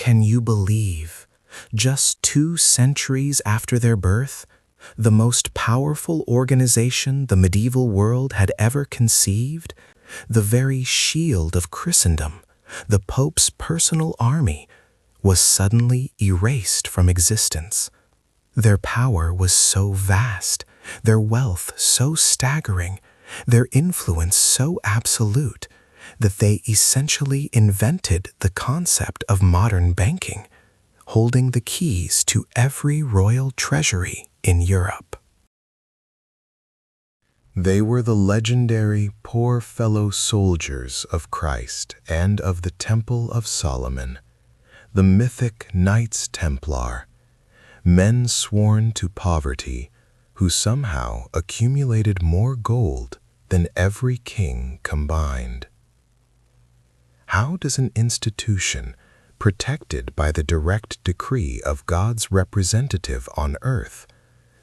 Can you believe, just 2 centuries after their birth, the most powerful organization the medieval world had ever conceived, the very shield of Christendom, the Pope's personal army, was suddenly erased from existence? Their power was so vast, their wealth so staggering, their influence so absolute, that they essentially invented the concept of modern banking, holding the keys to every royal treasury in Europe. They were the legendary poor fellow soldiers of Christ and of the Temple of Solomon, the mythic Knights Templar, men sworn to poverty who somehow accumulated more gold than every king combined. How does an institution protected by the direct decree of God's representative on earth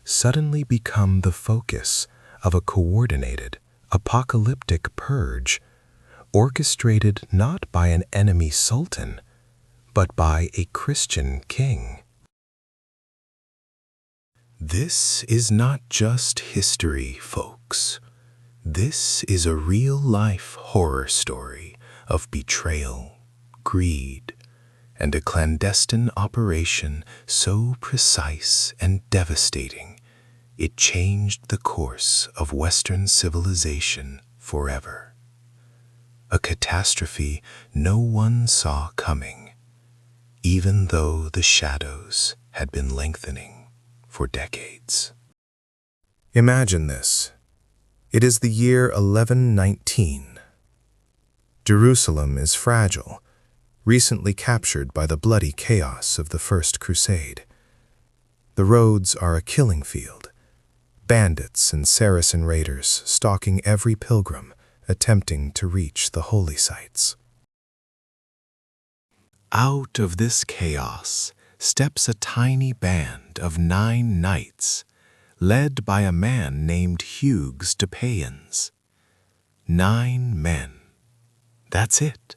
suddenly become the focus of a coordinated, apocalyptic purge, orchestrated not by an enemy sultan, but by a Christian king? This is not just history, folks. This is a real-life horror story of betrayal, greed, and a clandestine operation so precise and devastating it changed the course of Western civilization forever. A catastrophe no one saw coming, even though the shadows had been lengthening for decades. Imagine this. It is the year 1119. Jerusalem is fragile, recently captured by the bloody chaos of the First Crusade. The roads are a killing field, bandits and Saracen raiders stalking every pilgrim attempting to reach the holy sites. Out of this chaos steps a tiny band of 9 knights, led by a man named Hugues de Payens. 9 men. That's it.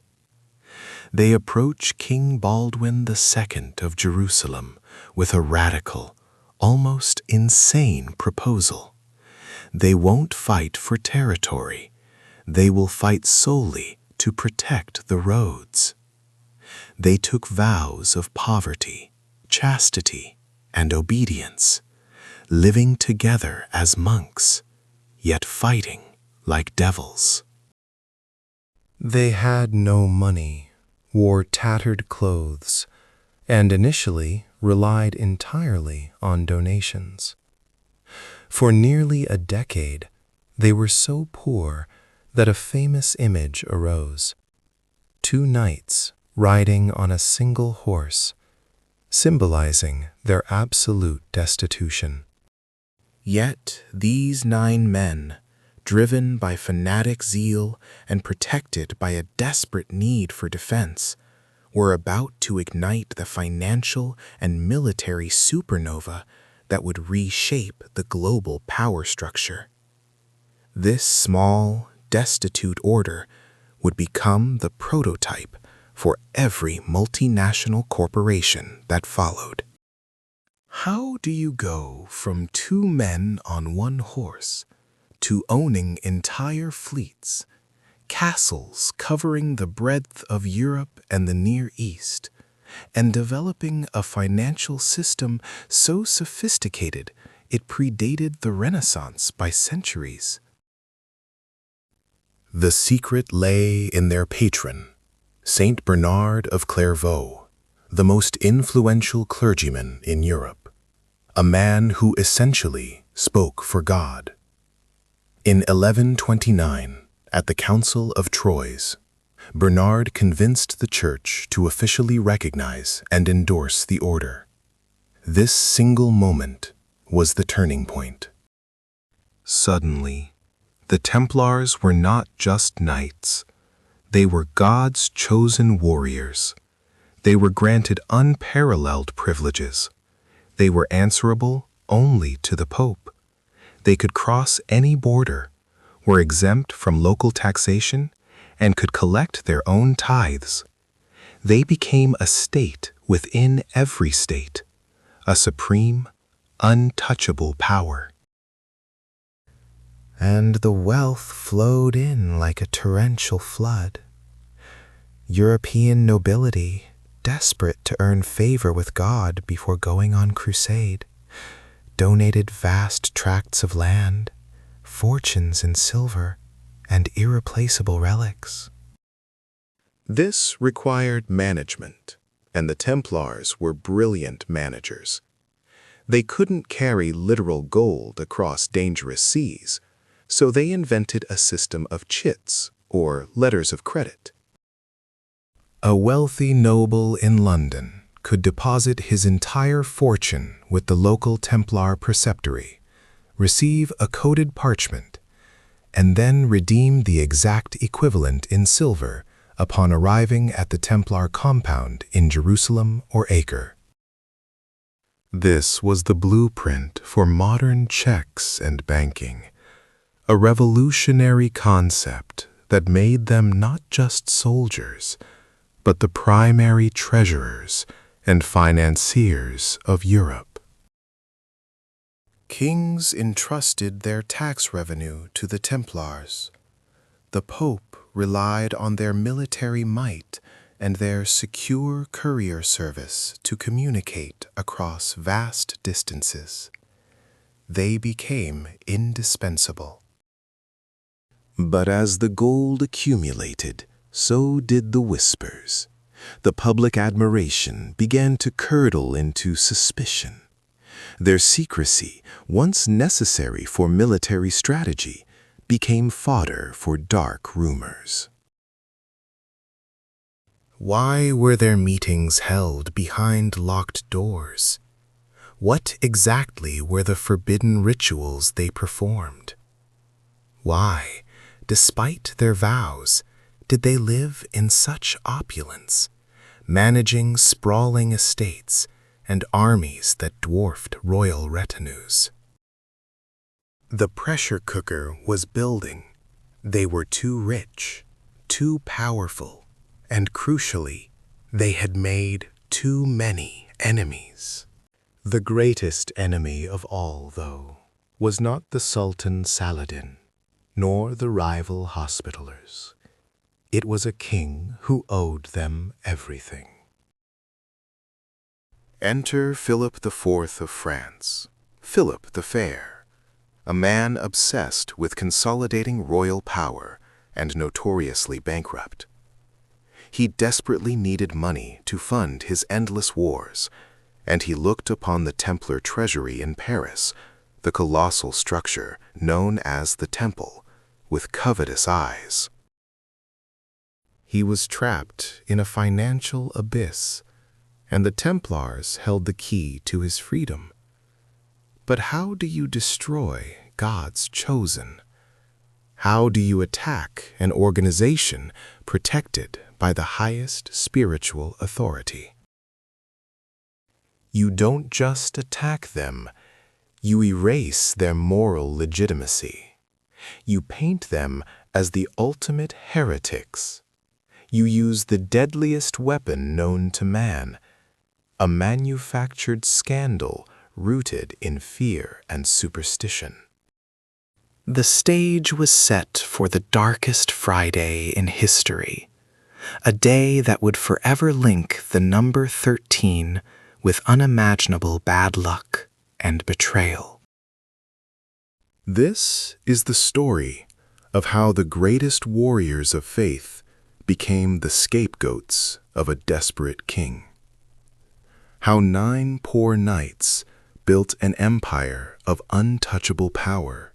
They approach King Baldwin II of Jerusalem with a radical, almost insane proposal. They won't fight for territory. They will fight solely to protect the roads. They took vows of poverty, chastity, and obedience, living together as monks, yet fighting like devils. They had no money, wore tattered clothes, and initially relied entirely on donations. For nearly a decade, they were so poor that a famous image arose: 2 knights riding on a single horse, symbolizing their absolute destitution. Yet these 9 men, driven by fanatic zeal and protected by a desperate need for defense, were about to ignite the financial and military supernova that would reshape the global power structure. This small, destitute order would become the prototype for every multinational corporation that followed. How do you go from 2 men on 1 horse to owning entire fleets, castles covering the breadth of Europe and the Near East, and developing a financial system so sophisticated it predated the Renaissance by centuries? The secret lay in their patron, Saint Bernard of Clairvaux, the most influential clergyman in Europe, a man who essentially spoke for God. In 1129, at the Council of Troyes, Bernard convinced the Church to officially recognize and endorse the order. This single moment was the turning point. Suddenly, the Templars were not just knights. They were God's chosen warriors. They were granted unparalleled privileges. They were answerable only to the Pope. They could cross any border, were exempt from local taxation, and could collect their own tithes. They became a state within every state, a supreme, untouchable power. And the wealth flowed in like a torrential flood. European nobility, desperate to earn favor with God before going on crusade, donated vast tracts of land, fortunes in silver, and irreplaceable relics. This required management, and the Templars were brilliant managers. They couldn't carry literal gold across dangerous seas, so they invented a system of chits, or letters of credit. A wealthy noble in London could deposit his entire fortune with the local Templar preceptory, receive a coded parchment, and then redeem the exact equivalent in silver upon arriving at the Templar compound in Jerusalem or Acre. This was the blueprint for modern checks and banking, a revolutionary concept that made them not just soldiers, but the primary treasurers and financiers of Europe. Kings entrusted their tax revenue to the Templars. The Pope relied on their military might and their secure courier service to communicate across vast distances. They became indispensable. But as the gold accumulated, so did the whispers. The public admiration began to curdle into suspicion. Their secrecy, once necessary for military strategy, became fodder for dark rumors. Why were their meetings held behind locked doors? What exactly were the forbidden rituals they performed? Why, despite their vows, did they live in such opulence, managing sprawling estates and armies that dwarfed royal retinues? The pressure cooker was building. They were too rich, too powerful, and crucially, they had made too many enemies. The greatest enemy of all, though, was not the Sultan Saladin, nor the rival Hospitallers. It was a king who owed them everything. Enter Philip IV of France, Philip the Fair, a man obsessed with consolidating royal power and notoriously bankrupt. He desperately needed money to fund his endless wars, and he looked upon the Templar treasury in Paris, the colossal structure known as the Temple, with covetous eyes. He was trapped in a financial abyss, and the Templars held the key to his freedom. But how do you destroy God's chosen? How do you attack an organization protected by the highest spiritual authority? You don't just attack them, you erase their moral legitimacy. You paint them as the ultimate heretics. You use the deadliest weapon known to man, a manufactured scandal rooted in fear and superstition. The stage was set for the darkest Friday in history, a day that would forever link the number 13 with unimaginable bad luck and betrayal. This is the story of how the greatest warriors of faith became the scapegoats of a desperate king. How 9 poor knights built an empire of untouchable power,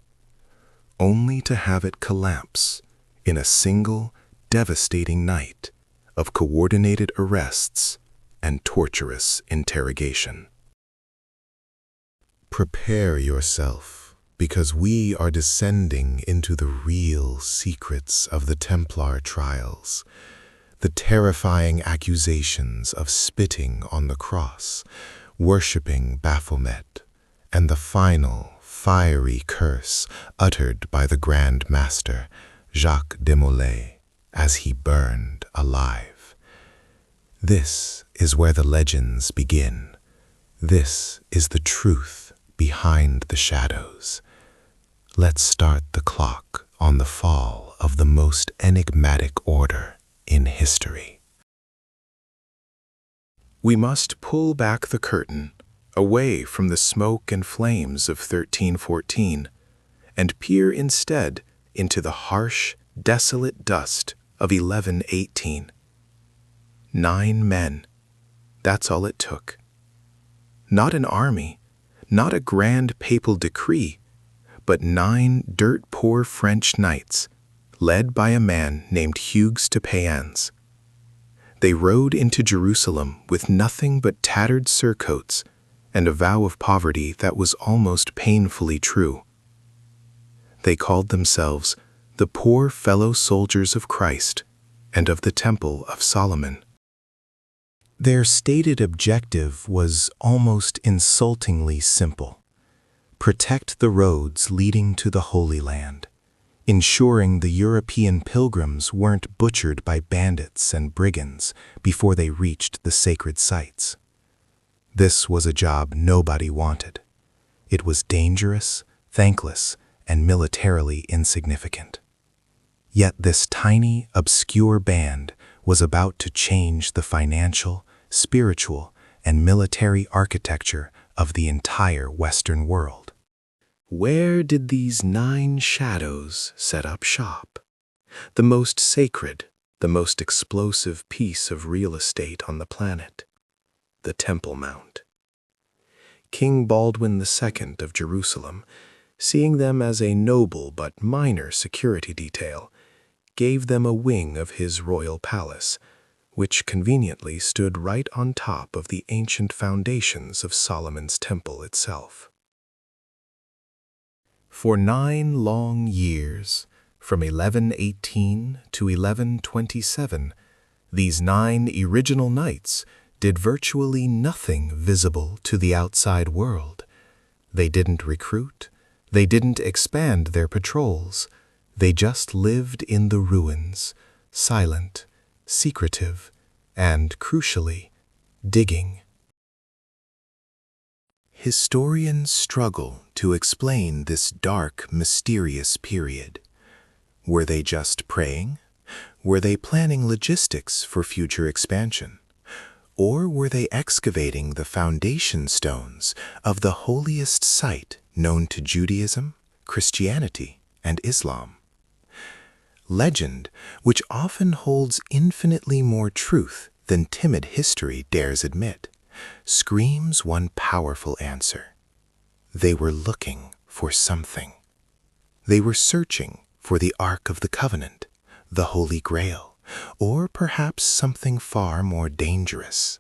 only to have it collapse in a single devastating night of coordinated arrests and torturous interrogation. Prepare yourself, because we are descending into the real secrets of the Templar trials, the terrifying accusations of spitting on the cross, worshipping Baphomet, and the final fiery curse uttered by the Grand Master, Jacques de Molay, as he burned alive. This is where the legends begin. This is the truth behind the shadows. Let's start the clock on the fall of the most enigmatic order in history. We must pull back the curtain, away from the smoke and flames of 1314, and peer instead into the harsh, desolate dust of 1118. 9 men. That's all it took. Not an army, not a grand papal decree, but 9 dirt-poor French knights, led by a man named Hugues de Payens. They rode into Jerusalem with nothing but tattered surcoats and a vow of poverty that was almost painfully true. They called themselves the poor fellow soldiers of Christ and of the Temple of Solomon. Their stated objective was almost insultingly simple: protect the roads leading to the Holy Land, ensuring the European pilgrims weren't butchered by bandits and brigands before they reached the sacred sites. This was a job nobody wanted. It was dangerous, thankless, and militarily insignificant. Yet this tiny, obscure band was about to change the financial, spiritual, and military architecture of the entire Western world. Where did these 9 shadows set up shop? The most sacred, the most explosive piece of real estate on the planet: the Temple Mount. King Baldwin II of Jerusalem, seeing them as a noble but minor security detail, gave them a wing of his royal palace, which conveniently stood right on top of the ancient foundations of Solomon's temple itself. For 9 long years, from 1118 to 1127, these 9 original knights did virtually nothing visible to the outside world. They didn't recruit, they didn't expand their patrols, they just lived in the ruins, silent, secretive, and, crucially, digging. Historians struggle to explain this dark, mysterious period. Were they just praying? Were they planning logistics for future expansion? Or were they excavating the foundation stones of the holiest site known to Judaism, Christianity, and Islam? Legend, which often holds infinitely more truth than timid history dares admit, screams one powerful answer. They were looking for something. They were searching for the Ark of the Covenant, the Holy Grail, or perhaps something far more dangerous: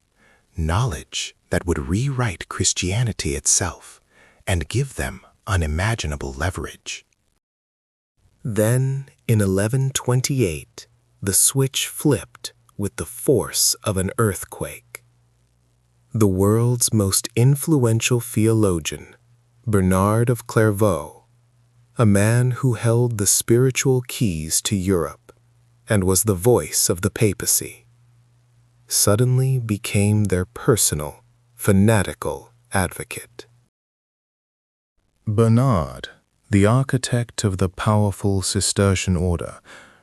knowledge that would rewrite Christianity itself and give them unimaginable leverage. Then, in 1128, the switch flipped with the force of an earthquake. The world's most influential theologian, Bernard of Clairvaux, a man who held the spiritual keys to Europe and was the voice of the papacy, suddenly became their personal, fanatical advocate. Bernard, the architect of the powerful Cistercian order,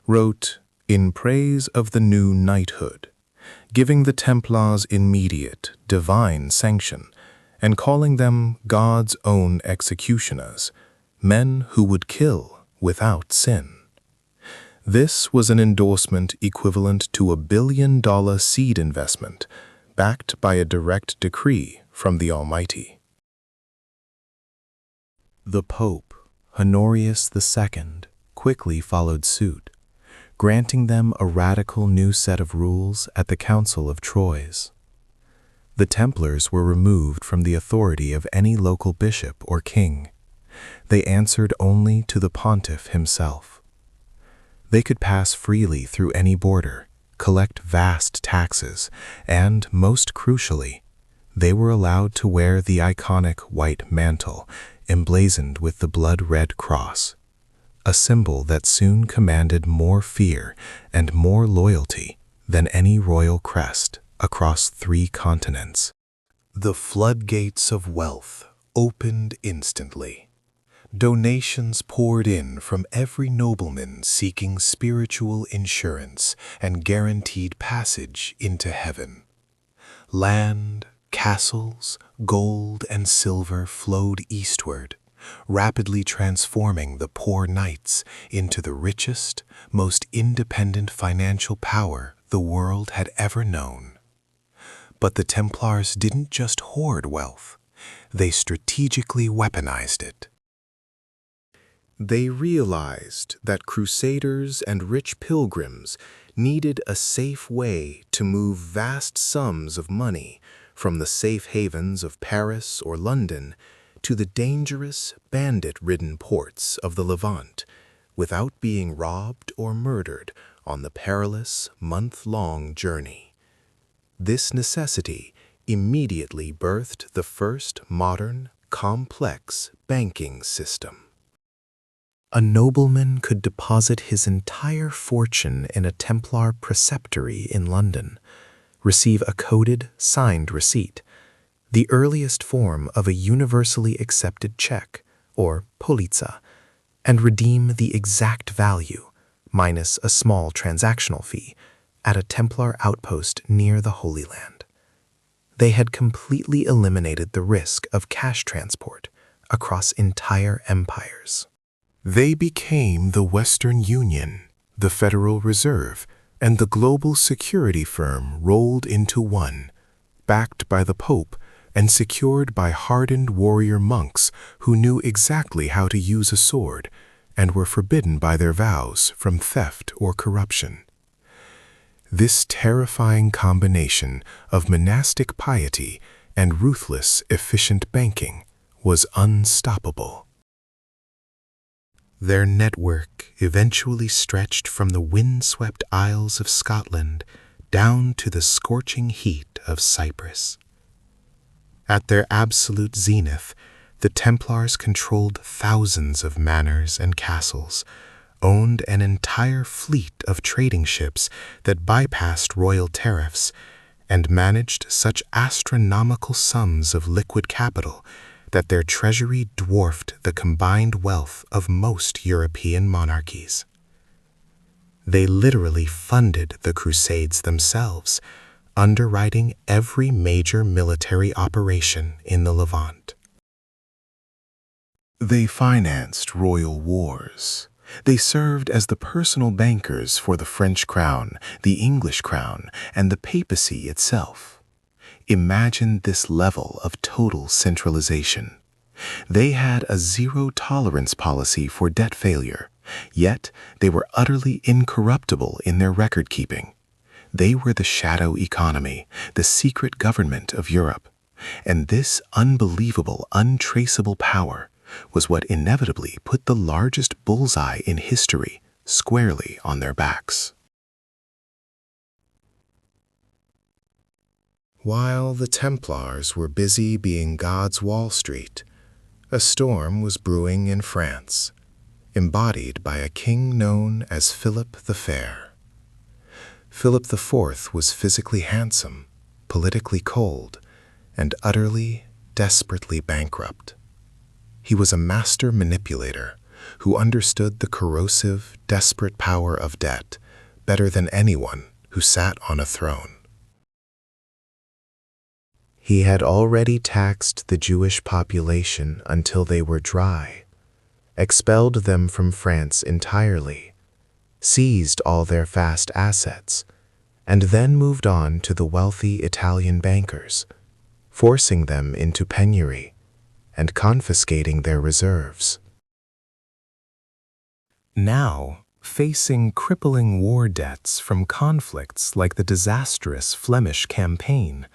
wrote in praise of the new knighthood, giving the Templars immediate, divine sanction, and calling them God's own executioners, men who would kill without sin. This was an endorsement equivalent to a $1 billion seed investment, backed by a direct decree from the Almighty. The Pope, Honorius II, quickly followed suit, granting them a radical new set of rules at the Council of Troyes. The Templars were removed from the authority of any local bishop or king. They answered only to the pontiff himself. They could pass freely through any border, collect vast taxes, and, most crucially, they were allowed to wear the iconic white mantle emblazoned with the blood-red cross, a symbol that soon commanded more fear and more loyalty than any royal crest across 3 continents. The floodgates of wealth opened instantly. Donations poured in from every nobleman seeking spiritual insurance and guaranteed passage into heaven. Land, castles, gold, and silver flowed eastward, rapidly transforming the poor knights into the richest, most independent financial power the world had ever known. But the Templars didn't just hoard wealth, they strategically weaponized it. They realized that crusaders and rich pilgrims needed a safe way to move vast sums of money from the safe havens of Paris or London to the dangerous, bandit-ridden ports of the Levant without being robbed or murdered on the perilous, month-long journey. This necessity immediately birthed the first modern, complex banking system. A nobleman could deposit his entire fortune in a Templar preceptory in London, receive a coded, signed receipt, the earliest form of a universally accepted check, or polizza, and redeem the exact value, minus a small transactional fee, at a Templar outpost near the Holy Land. They had completely eliminated the risk of cash transport across entire empires. They became the Western Union, the Federal Reserve, and the global security firm rolled into one, backed by the Pope and secured by hardened warrior monks who knew exactly how to use a sword and were forbidden by their vows from theft or corruption. This terrifying combination of monastic piety and ruthless, efficient banking was unstoppable. Their network eventually stretched from the windswept Isles of Scotland down to the scorching heat of Cyprus. At their absolute zenith, the Templars controlled thousands of manors and castles, owned an entire fleet of trading ships that bypassed royal tariffs, and managed such astronomical sums of liquid capital that their treasury dwarfed the combined wealth of most European monarchies. They literally funded the Crusades themselves, underwriting every major military operation in the Levant. They financed royal wars. They served as the personal bankers for the French crown, the English crown, and the papacy itself. Imagine this level of total centralization. They had a zero-tolerance policy for debt failure, yet they were utterly incorruptible in their record-keeping. They were the shadow economy, the secret government of Europe, and this unbelievable, untraceable power was what inevitably put the largest bullseye in history squarely on their backs. While the Templars were busy being God's Wall Street, a storm was brewing in France, embodied by a king known as Philip the Fair. Philip IV was physically handsome, politically cold, and utterly, desperately bankrupt. He was a master manipulator who understood the corrosive, desperate power of debt better than anyone who sat on a throne. He had already taxed the Jewish population until they were dry, expelled them from France entirely, seized all their vast assets, and then moved on to the wealthy Italian bankers, forcing them into penury and confiscating their reserves. Now, facing crippling war debts from conflicts like the disastrous Flemish campaign,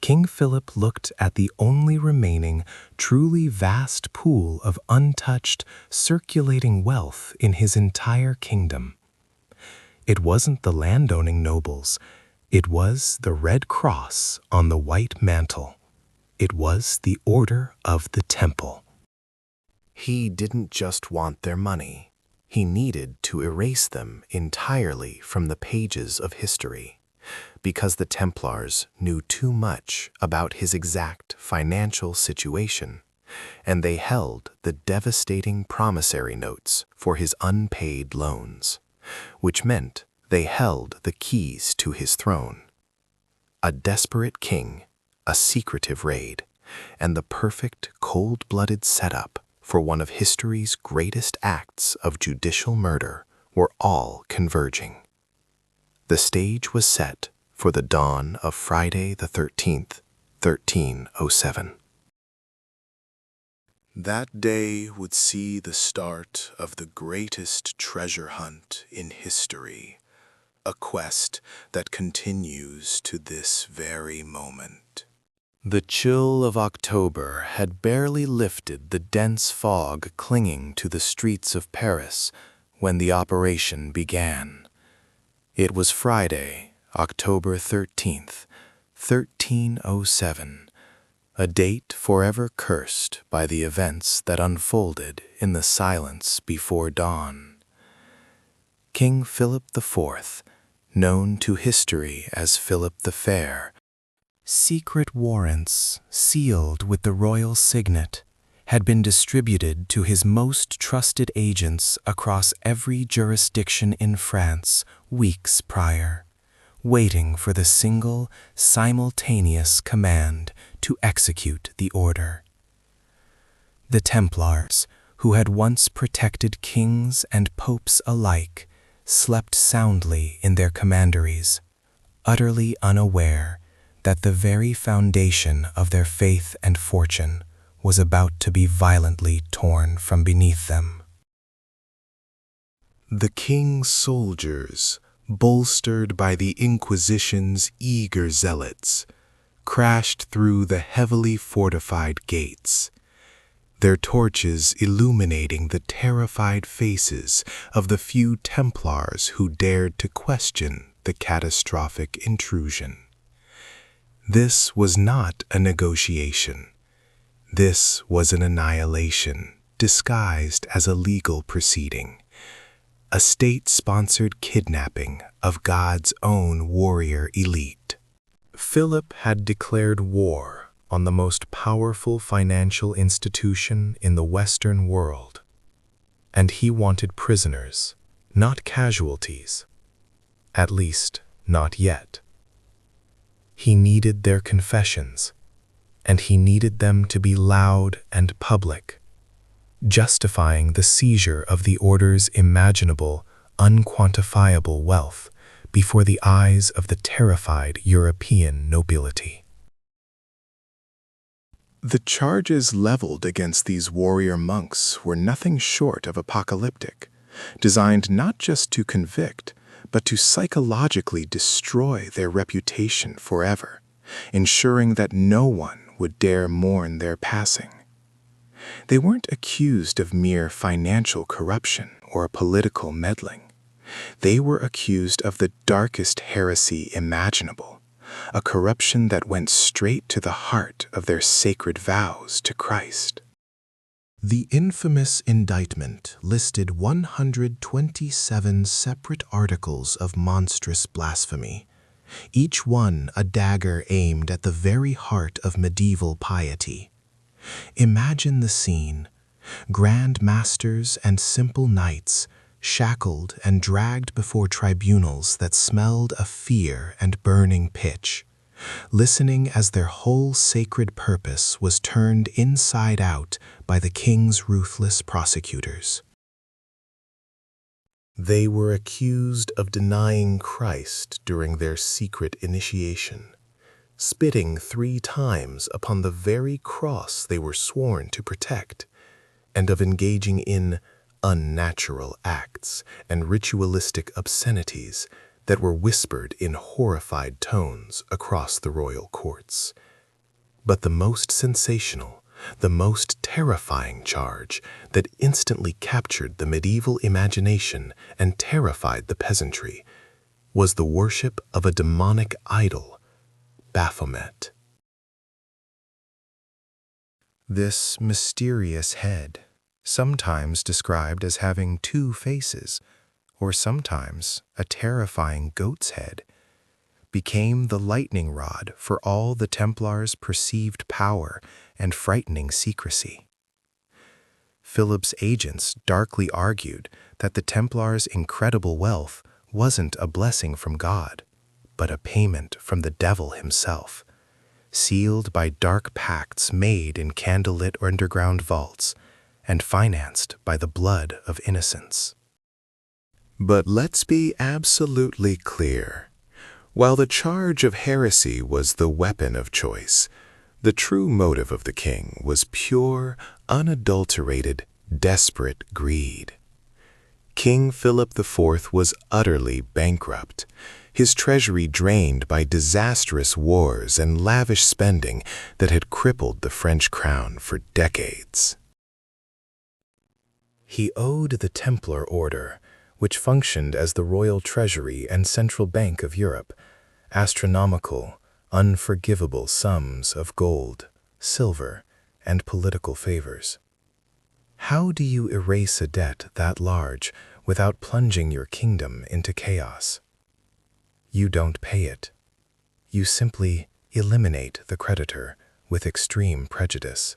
King Philip looked at the only remaining, truly vast pool of untouched, circulating wealth in his entire kingdom. It wasn't the landowning nobles. It was the Red Cross on the white mantle. It was the Order of the Temple. He didn't just want their money. He needed to erase them entirely from the pages of history. because the Templars knew too much about his exact financial situation, and they held the devastating promissory notes for his unpaid loans, which meant they held the keys to his throne. A desperate king, a secretive raid, and the perfect cold-blooded setup for one of history's greatest acts of judicial murder were all converging. The stage was set for the dawn of Friday the 13th, 1307. That day would see the start of the greatest treasure hunt in history, a quest that continues to this very moment. The chill of October had barely lifted the dense fog clinging to the streets of Paris when the operation began. It was Friday, October 13th, 1307, a date forever cursed by the events that unfolded in the silence before dawn. King Philip IV, known to history as Philip the Fair, secret warrants, sealed with the royal signet, had been distributed to his most trusted agents across every jurisdiction in France weeks prior, waiting for the single, simultaneous command to execute the order. The Templars, who had once protected kings and popes alike, slept soundly in their commanderies, utterly unaware that the very foundation of their faith and fortune was about to be violently torn from beneath them. The king's soldiers, bolstered by the Inquisition's eager zealots, crashed through the heavily fortified gates, their torches illuminating the terrified faces of the few Templars who dared to question the catastrophic intrusion. This was not a negotiation. This was an annihilation disguised as a legal proceeding, a state-sponsored kidnapping of God's own warrior elite. Philip had declared war on the most powerful financial institution in the Western world, and he wanted prisoners, not casualties, at least not yet. He needed their confessions, and he needed them to be loud and public, justifying the seizure of the order's imaginable, unquantifiable wealth before the eyes of the terrified European nobility. The charges leveled against these warrior monks were nothing short of apocalyptic, designed not just to convict, but to psychologically destroy their reputation forever, ensuring that no one would dare mourn their passing. They weren't accused of mere financial corruption or political meddling. They were accused of the darkest heresy imaginable, a corruption that went straight to the heart of their sacred vows to Christ. The infamous indictment listed 127 separate articles of monstrous blasphemy, each one a dagger aimed at the very heart of medieval piety. Imagine the scene: grand masters and simple knights, shackled and dragged before tribunals that smelled of fear and burning pitch, listening as their whole sacred purpose was turned inside out by the king's ruthless prosecutors. They were accused of denying Christ during their secret initiation, spitting 3 times upon the very cross they were sworn to protect, and of engaging in unnatural acts and ritualistic obscenities that were whispered in horrified tones across the royal courts. But the most sensational, the most terrifying charge that instantly captured the medieval imagination and terrified the peasantry was the worship of a demonic idol, Baphomet. This mysterious head, sometimes described as having 2 faces, or sometimes a terrifying goat's head, became the lightning rod for all the Templars' perceived power and frightening secrecy. Philip's agents darkly argued that the Templars' incredible wealth wasn't a blessing from God, but a payment from the devil himself, sealed by dark pacts made in candlelit underground vaults and financed by the blood of innocents. But let's be absolutely clear. While the charge of heresy was the weapon of choice, the true motive of the king was pure, unadulterated, desperate greed. King Philip IV was utterly bankrupt, his treasury drained by disastrous wars and lavish spending that had crippled the French crown for decades. He owed the Templar Order, which functioned as the royal treasury and central bank of Europe, astronomical, unforgivable sums of gold, silver, and political favors. How do you erase a debt that large without plunging your kingdom into chaos? You don't pay it. You simply eliminate the creditor with extreme prejudice.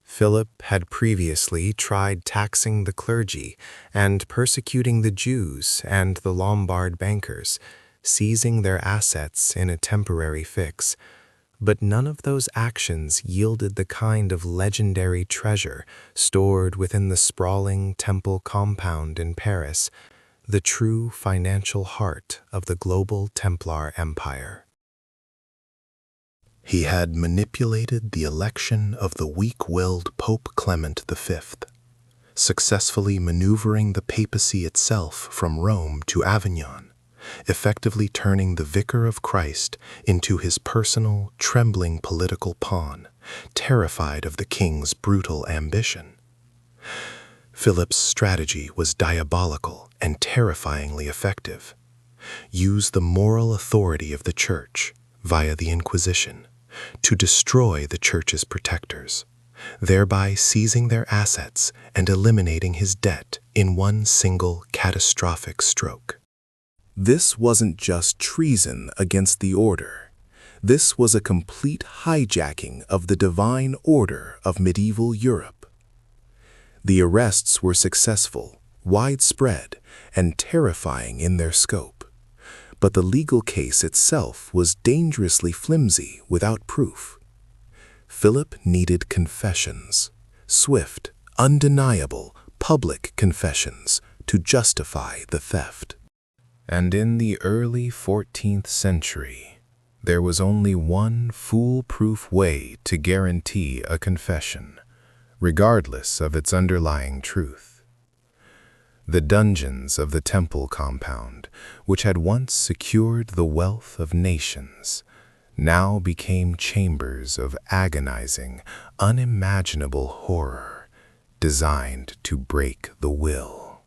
Philip had previously tried taxing the clergy and persecuting the Jews and the Lombard bankers, seizing their assets in a temporary fix, but none of those actions yielded the kind of legendary treasure stored within the sprawling temple compound in Paris, the true financial heart of the global Templar Empire. He had manipulated the election of the weak-willed Pope Clement V, successfully maneuvering the papacy itself from Rome to Avignon, effectively turning the Vicar of Christ into his personal, trembling political pawn, terrified of the king's brutal ambition. Philip's strategy was diabolical and terrifyingly effective. Use the moral authority of the Church, via the Inquisition, to destroy the Church's protectors, thereby seizing their assets and eliminating his debt in one single catastrophic stroke. This wasn't just treason against the order. This was a complete hijacking of the divine order of medieval Europe. The arrests were successful, widespread, and terrifying in their scope. But the legal case itself was dangerously flimsy without proof. Philip needed confessions, swift, undeniable, public confessions to justify the theft. And in the early 14th century, there was only one foolproof way to guarantee a confession, regardless of its underlying truth. The dungeons of the temple compound, which had once secured the wealth of nations, now became chambers of agonizing, unimaginable horror, designed to break the will.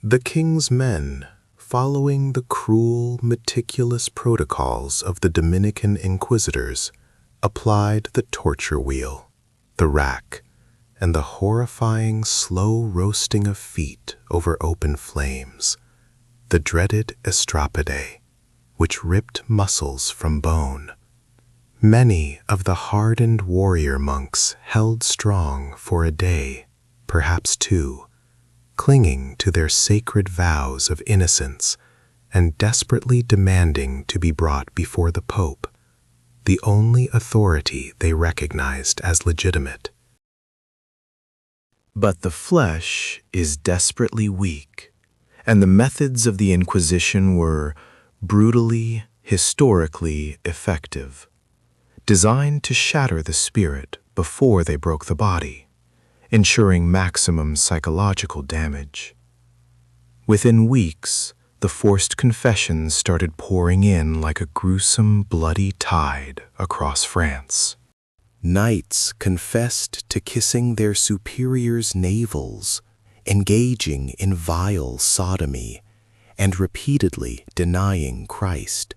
The king's men, following the cruel, meticulous protocols of the Dominican inquisitors, applied the torture wheel, the rack, and the horrifying slow roasting of feet over open flames, the dreaded estrapade, which ripped muscles from bone. Many of the hardened warrior monks held strong for a day, perhaps two, clinging to their sacred vows of innocence and desperately demanding to be brought before the Pope, the only authority they recognized as legitimate. But the flesh is desperately weak, and the methods of the Inquisition were brutally, historically effective, designed to shatter the spirit before they broke the body, ensuring maximum psychological damage. Within weeks, the forced confessions started pouring in like a gruesome, bloody tide across France. Knights confessed to kissing their superiors' navels, engaging in vile sodomy, and repeatedly denying Christ.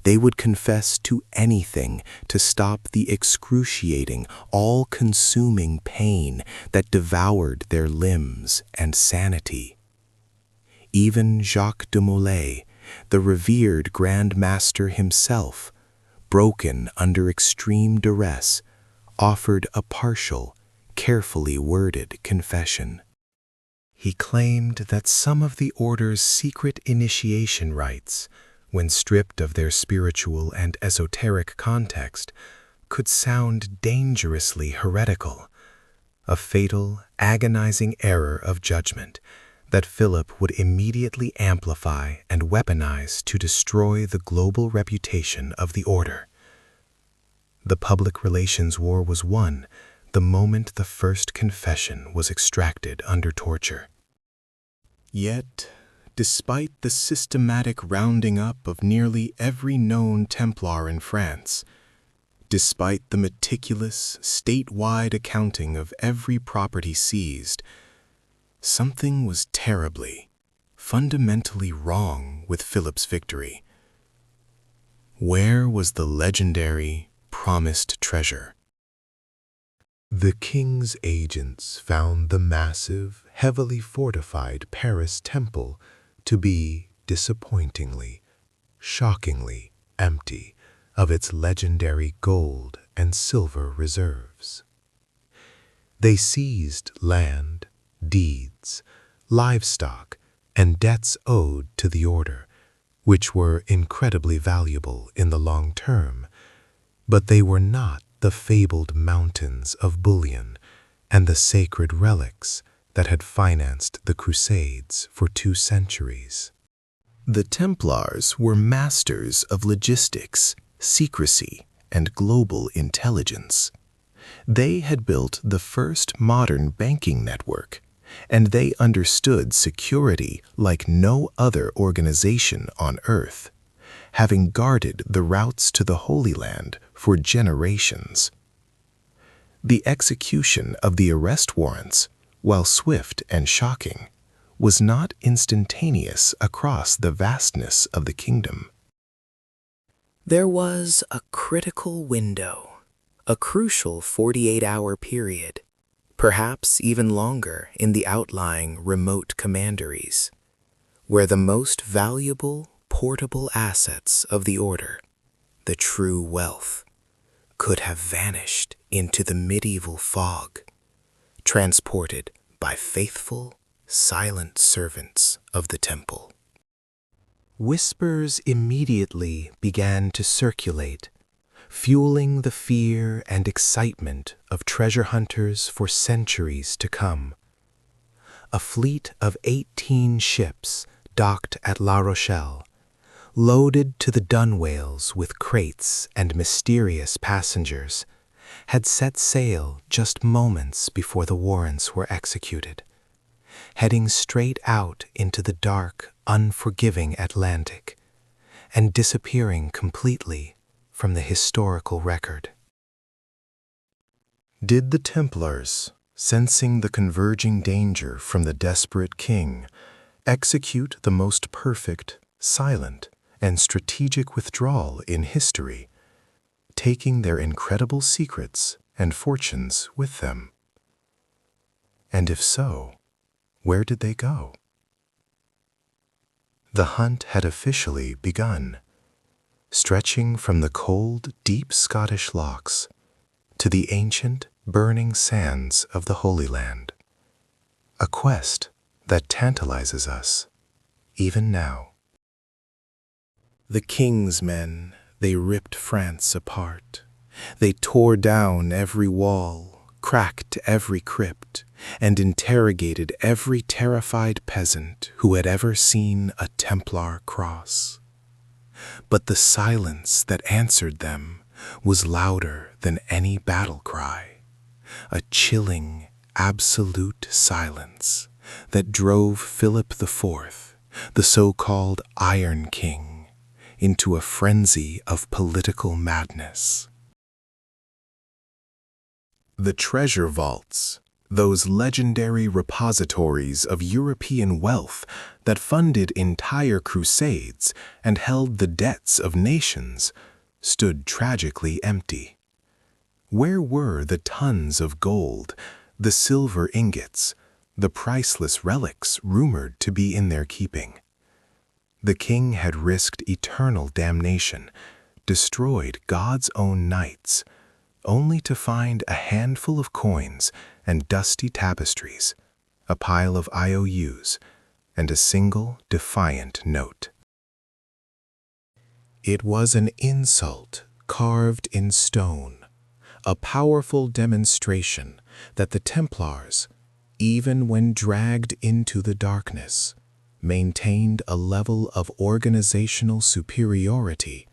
They would confess to anything to stop the excruciating, all-consuming pain that devoured their limbs and sanity. Even Jacques de Molay, the revered Grand Master himself, broken under extreme duress, offered a partial, carefully worded confession. He claimed that some of the order's secret initiation rites, when stripped of their spiritual and esoteric context, could sound dangerously heretical, a fatal, agonizing error of judgment that Philip would immediately amplify and weaponize to destroy the global reputation of the order. The public relations war was won the moment the first confession was extracted under torture. Yet, despite the systematic rounding up of nearly every known Templar in France, despite the meticulous, statewide accounting of every property seized, something was terribly, fundamentally wrong with Philip's victory. Where was the legendary, promised treasure? The king's agents found the massive, heavily fortified Paris temple to be disappointingly, shockingly empty of its legendary gold and silver reserves. They seized land, deeds, livestock, and debts owed to the order, which were incredibly valuable in the long term, but they were not the fabled mountains of bullion and the sacred relics that had financed the Crusades for 2 centuries. The Templars were masters of logistics, secrecy, and global intelligence. They had built the first modern banking network, and they understood security like no other organization on Earth, having guarded the routes to the Holy Land for generations. The execution of the arrest warrants, while swift and shocking, was not instantaneous across the vastness of the kingdom. There was a critical window, a crucial 48-hour period, perhaps even longer in the outlying remote commanderies, where the most valuable, portable assets of the order, the true wealth, could have vanished into the medieval fog, transported by faithful, silent servants of the temple. Whispers immediately began to circulate, fueling the fear and excitement of treasure hunters for centuries to come. A fleet of 18 ships docked at La Rochelle, loaded to the gunwales with crates and mysterious passengers, had set sail just moments before the warrants were executed, heading straight out into the dark, unforgiving Atlantic, and disappearing completely from the historical record. Did the Templars, sensing the converging danger from the desperate king, execute the most perfect, silent, and strategic withdrawal in history, taking their incredible secrets and fortunes with them? And if so, where did they go? The hunt had officially begun, stretching from the cold, deep Scottish lochs to the ancient, burning sands of the Holy Land, a quest that tantalizes us even now. The king's men, they ripped France apart. They tore down every wall, cracked every crypt, and interrogated every terrified peasant who had ever seen a Templar cross. But the silence that answered them was louder than any battle cry, a chilling, absolute silence that drove Philip IV, the so-called Iron King, into a frenzy of political madness. The treasure vaults, those legendary repositories of European wealth that funded entire crusades and held the debts of nations, stood tragically empty. Where were the tons of gold, the silver ingots, the priceless relics rumored to be in their keeping. The king had risked eternal damnation, destroyed God's own knights, only to find a handful of coins and dusty tapestries, a pile of IOUs, and a single defiant note. It was an insult carved in stone, a powerful demonstration that the Templars, even when dragged into the darkness, maintained a level of organizational superiority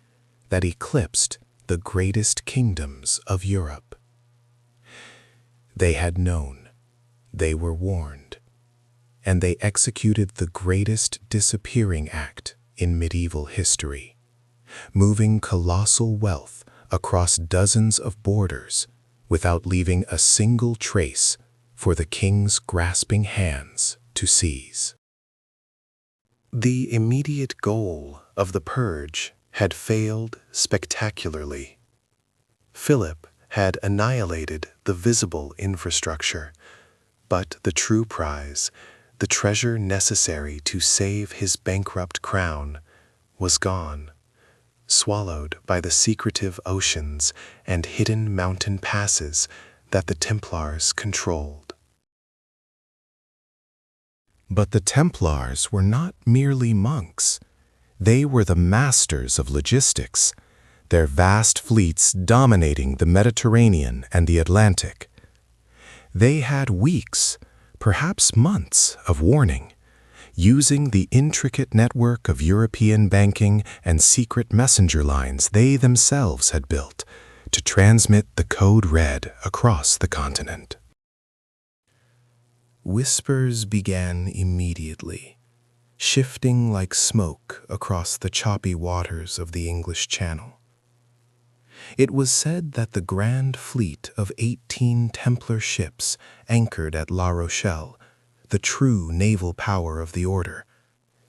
that eclipsed the greatest kingdoms of Europe. They had known, they were warned, and they executed the greatest disappearing act in medieval history, moving colossal wealth across dozens of borders without leaving a single trace for the king's grasping hands to seize. The immediate goal of the purge had failed spectacularly. Philip had annihilated the visible infrastructure, but the true prize, the treasure necessary to save his bankrupt crown, was gone, swallowed by the secretive oceans and hidden mountain passes that the Templars controlled. But the Templars were not merely monks. They were the masters of logistics, their vast fleets dominating the Mediterranean and the Atlantic. They had weeks, perhaps months, of warning, using the intricate network of European banking and secret messenger lines they themselves had built to transmit the code red across the continent. Whispers began immediately, shifting like smoke across the choppy waters of the English Channel. It was said that the grand fleet of 18 Templar ships anchored at La Rochelle, the true naval power of the order,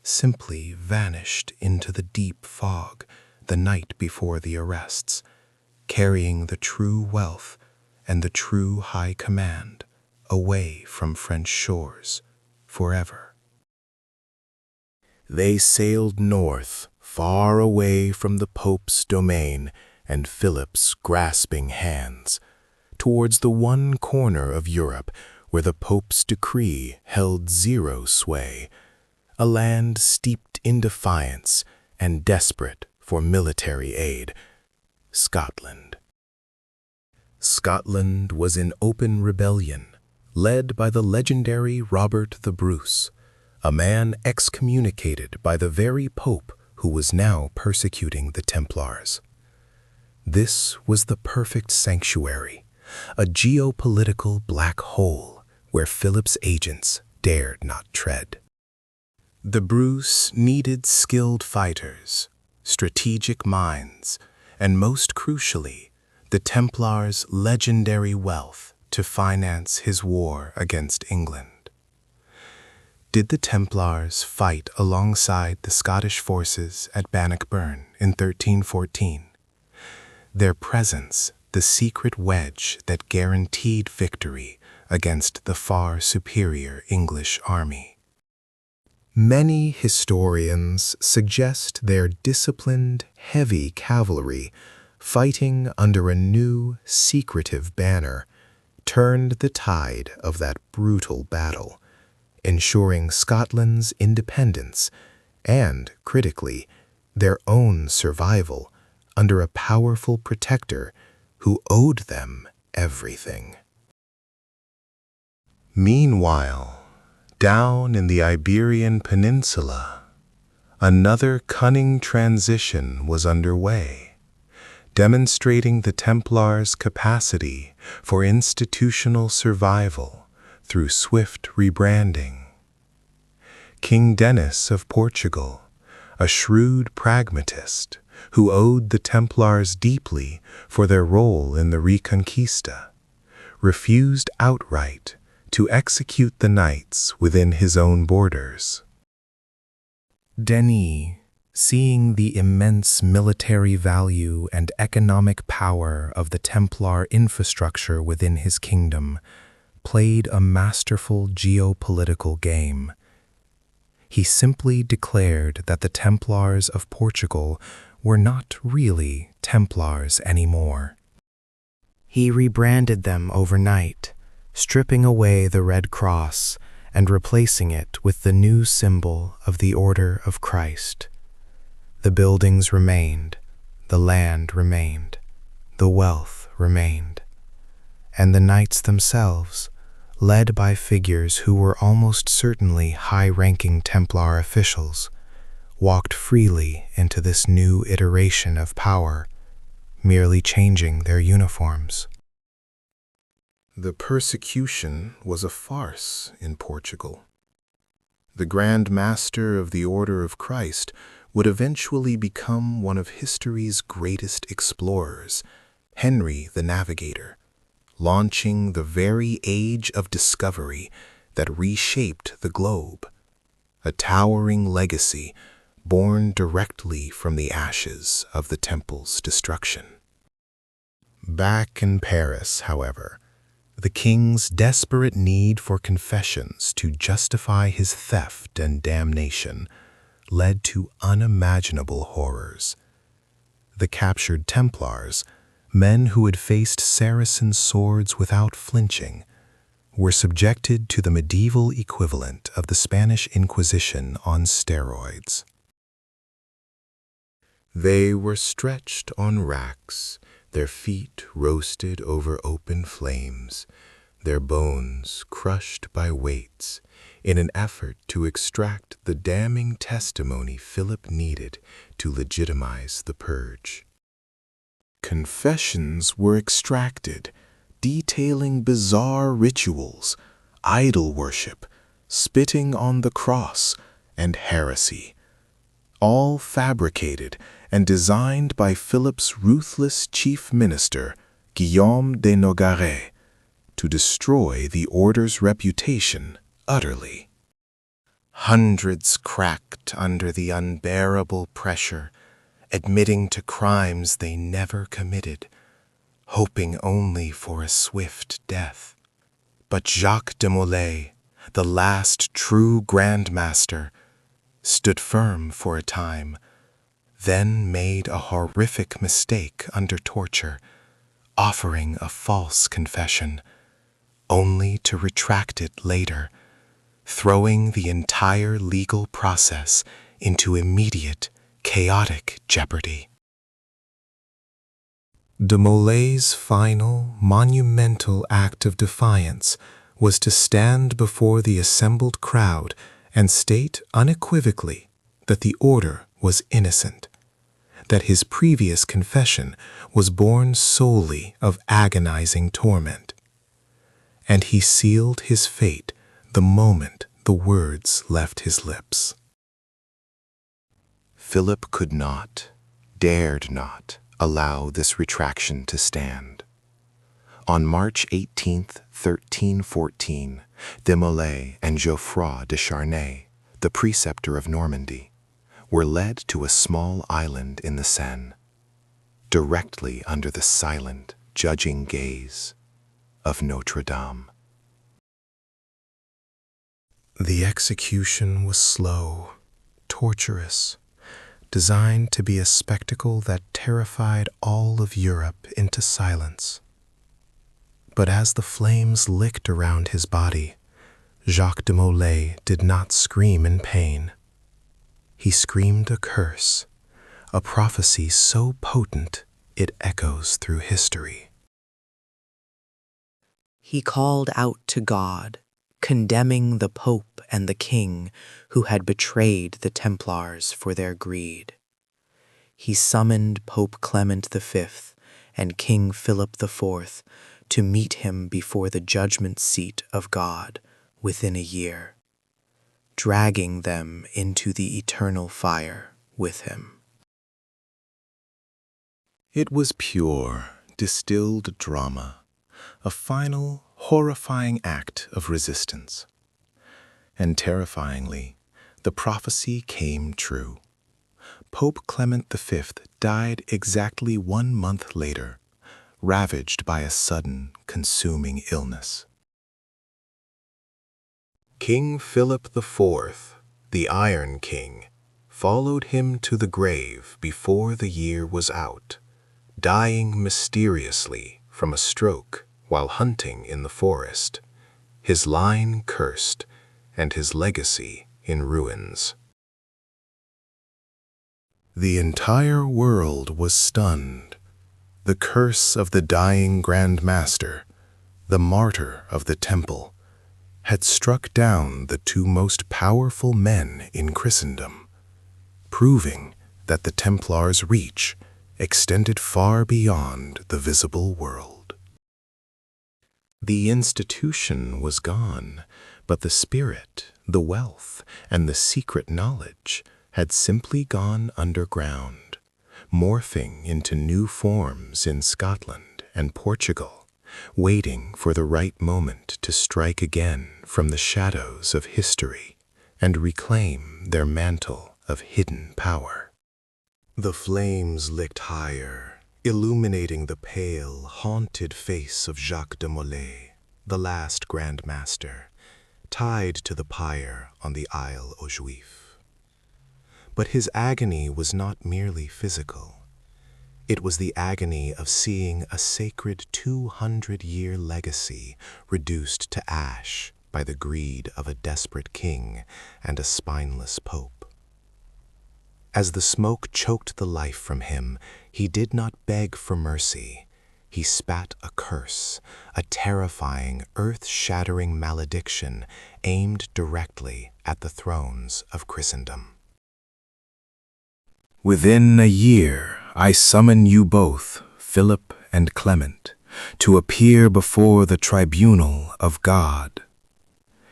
simply vanished into the deep fog the night before the arrests, carrying the true wealth and the true high command away from French shores forever. They sailed north, far away from the Pope's domain and Philip's grasping hands, towards the one corner of Europe where the Pope's decree held zero sway, a land steeped in defiance and desperate for military aid, Scotland. Scotland was in open rebellion, led by the legendary Robert the Bruce, a man excommunicated by the very Pope who was now persecuting the Templars. This was the perfect sanctuary, a geopolitical black hole where Philip's agents dared not tread. The Bruce needed skilled fighters, strategic minds, and most crucially, the Templars' legendary wealth to finance his war against England. Did the Templars fight alongside the Scottish forces at Bannockburn in 1314? Their presence, the secret wedge that guaranteed victory against the far superior English army. Many historians suggest their disciplined, heavy cavalry, fighting under a new, secretive banner, turned the tide of that brutal battle, ensuring Scotland's independence and, critically, their own survival under a powerful protector who owed them everything. Meanwhile, down in the Iberian Peninsula, another cunning transition was underway, demonstrating the Templars' capacity for institutional survival through swift rebranding. King Denis of Portugal, a shrewd pragmatist who owed the Templars deeply for their role in the Reconquista, refused outright to execute the knights within his own borders. Denis, seeing the immense military value and economic power of the Templar infrastructure within his kingdom, played a masterful geopolitical game. He simply declared that the Templars of Portugal were not really Templars anymore. He rebranded them overnight, stripping away the Red Cross and replacing it with the new symbol of the Order of Christ. The buildings remained, the land remained, the wealth remained, and the knights themselves, led by figures who were almost certainly high-ranking Templar officials, walked freely into this new iteration of power, merely changing their uniforms. The persecution was a farce in Portugal. The Grand Master of the Order of Christ would eventually become one of history's greatest explorers, Henry the Navigator, launching the very age of discovery that reshaped the globe, a towering legacy born directly from the ashes of the temple's destruction. Back in Paris, however, the king's desperate need for confessions to justify his theft and damnation led to unimaginable horrors. The captured Templars, men who had faced Saracen swords without flinching, were subjected to the medieval equivalent of the Spanish Inquisition on steroids. They were stretched on racks, their feet roasted over open flames, their bones crushed by weights, in an effort to extract the damning testimony Philip needed to legitimize the purge. Confessions were extracted, detailing bizarre rituals, idol worship, spitting on the cross, and heresy, all fabricated and designed by Philip's ruthless chief minister, Guillaume de Nogaret, to destroy the order's reputation utterly. Hundreds cracked under the unbearable pressure, admitting to crimes they never committed, hoping only for a swift death. But Jacques de Molay, the last true Grand Master, stood firm for a time, then made a horrific mistake under torture, offering a false confession, only to retract it later, throwing the entire legal process into immediate, chaotic jeopardy. De Molay's final, monumental act of defiance was to stand before the assembled crowd and state unequivocally that the order was innocent, that his previous confession was born solely of agonizing torment. And he sealed his fate the moment the words left his lips. Philip could not, dared not, allow this retraction to stand. On March 18, 1314, de Molay and Geoffroy de Charnay, the preceptor of Normandy, were led to a small island in the Seine, directly under the silent, judging gaze of Notre Dame. The execution was slow, torturous, designed to be a spectacle that terrified all of Europe into silence. But as the flames licked around his body, Jacques de Molay did not scream in pain. He screamed a curse, a prophecy so potent it echoes through history. He called out to God, condemning the Pope and the King who had betrayed the Templars for their greed. He summoned Pope Clement V and King Philip IV to meet him before the judgment seat of God within a year, dragging them into the eternal fire with him. It was pure, distilled drama, a final, horrifying act of resistance. And terrifyingly, the prophecy came true. Pope Clement V died exactly 1 month later, ravaged by a sudden, consuming illness. King Philip IV, the Iron King, followed him to the grave before the year was out, dying mysteriously from a stroke while hunting in the forest, his line cursed and his legacy in ruins. The entire world was stunned. The curse of the dying Grand Master, the martyr of the temple, had struck down the two most powerful men in Christendom, proving that the Templars' reach extended far beyond the visible world. The institution was gone, but the spirit, the wealth, and the secret knowledge had simply gone underground, morphing into new forms in Scotland and Portugal, waiting for the right moment to strike again from the shadows of history and reclaim their mantle of hidden power. The flames licked higher, illuminating the pale, haunted face of Jacques de Molay, the last Grand Master, tied to the pyre on the Isle aux Juifs. But his agony was not merely physical. It was the agony of seeing a sacred 200-year legacy reduced to ash by the greed of a desperate king and a spineless pope. As the smoke choked the life from him, he did not beg for mercy. He spat a curse, a terrifying, earth-shattering malediction aimed directly at the thrones of Christendom. Within a year, I summon you both, Philip and Clement, to appear before the tribunal of God.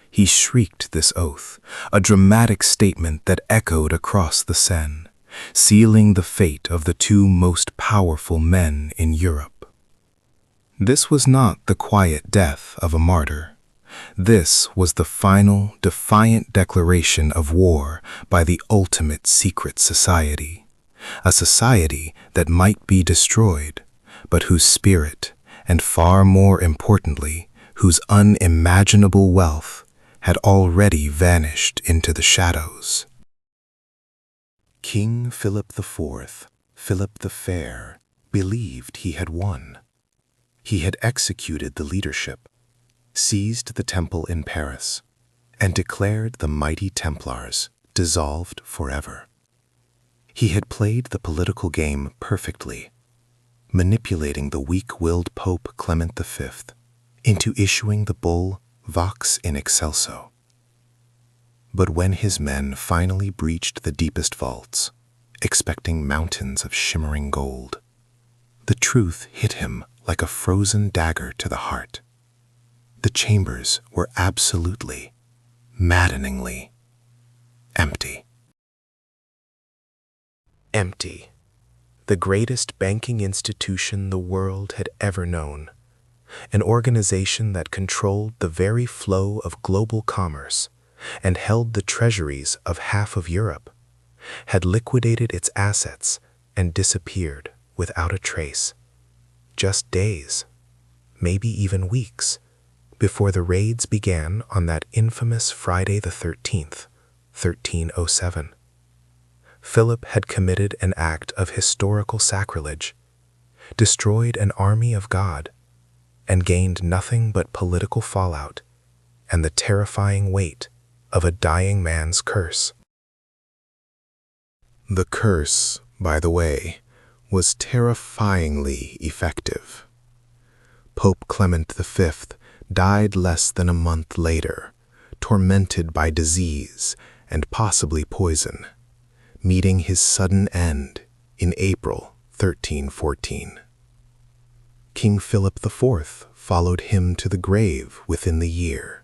He shrieked this oath, a dramatic statement that echoed across the Seine, sealing the fate of the two most powerful men in Europe. This was not the quiet death of a martyr. This was the final, defiant declaration of war by the ultimate secret society, a society that might be destroyed, but whose spirit, and far more importantly, whose unimaginable wealth, had already vanished into the shadows. King Philip IV, Philip the Fair, believed he had won. He had executed the leadership, seized the temple in Paris, and declared the mighty Templars dissolved forever. He had played the political game perfectly, manipulating the weak-willed Pope Clement V into issuing the bull Vox in Excelso. But when his men finally breached the deepest vaults, expecting mountains of shimmering gold, the truth hit him like a frozen dagger to the heart. The chambers were absolutely, maddeningly empty. Empty. The greatest banking institution the world had ever known. An organization that controlled the very flow of global commerce and held the treasuries of half of Europe, had liquidated its assets and disappeared without a trace. Just days, maybe even weeks, before the raids began on that infamous Friday the 13th, 1307. Philip had committed an act of historical sacrilege, destroyed an army of God, and gained nothing but political fallout and the terrifying weight of a dying man's curse. The curse, by the way, was terrifyingly effective. Pope Clement V died less than a month later, tormented by disease and possibly poison, meeting his sudden end in April 1314. King Philip IV followed him to the grave within the year,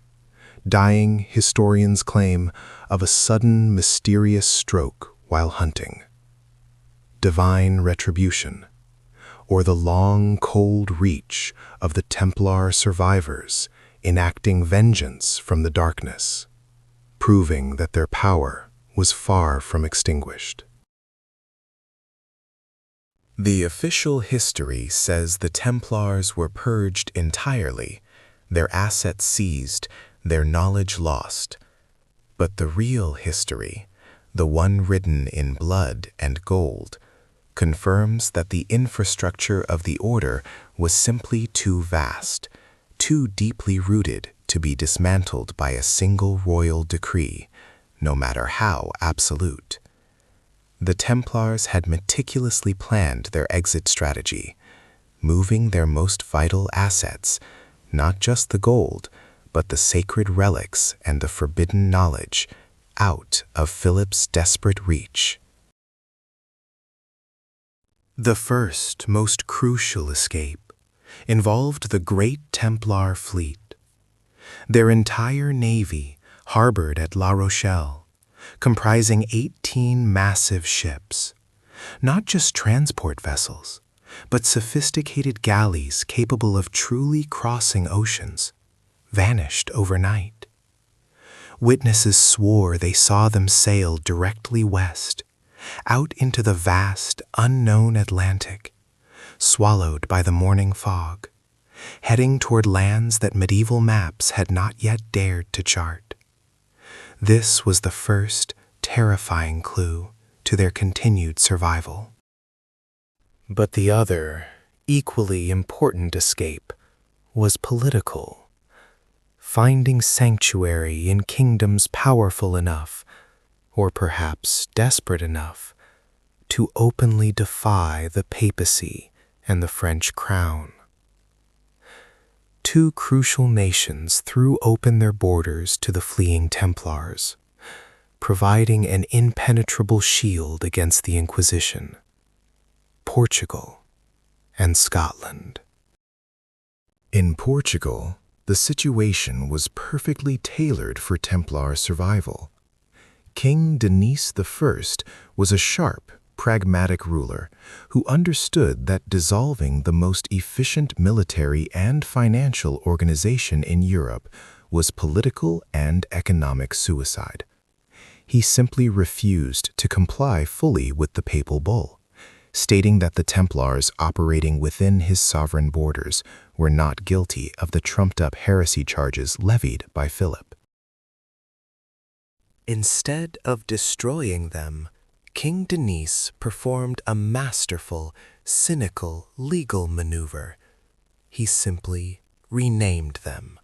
dying, historians claim, of a sudden mysterious stroke while hunting. Divine retribution, or the long, cold reach of the Templar survivors enacting vengeance from the darkness, proving that their power was far from extinguished. The official history says the Templars were purged entirely, their assets seized, their knowledge lost. But the real history, the one written in blood and gold, confirms that the infrastructure of the order was simply too vast, too deeply rooted to be dismantled by a single royal decree, no matter how absolute. The Templars had meticulously planned their exit strategy, moving their most vital assets, not just the gold, but the sacred relics and the forbidden knowledge, out of Philip's desperate reach. The first, most crucial escape involved the great Templar fleet. Their entire navy harbored at La Rochelle, comprising 18 massive ships, not just transport vessels, but sophisticated galleys capable of truly crossing oceans, vanished overnight. Witnesses swore they saw them sail directly west, out into the vast, unknown Atlantic, swallowed by the morning fog, heading toward lands that medieval maps had not yet dared to chart. This was the first terrifying clue to their continued survival. But the other, equally important escape was political. Finding sanctuary in kingdoms powerful enough, or perhaps desperate enough, to openly defy the papacy and the French crown. Two crucial nations threw open their borders to the fleeing Templars, providing an impenetrable shield against the Inquisition: Portugal and Scotland. In Portugal, the situation was perfectly tailored for Templar survival. King Denis I was a sharp, pragmatic ruler who understood that dissolving the most efficient military and financial organization in Europe was political and economic suicide. He simply refused to comply fully with the papal bull, stating that the Templars operating within his sovereign borders were not guilty of the trumped-up heresy charges levied by Philip. Instead of destroying them, King Denis performed a masterful, cynical legal maneuver. He simply renamed them.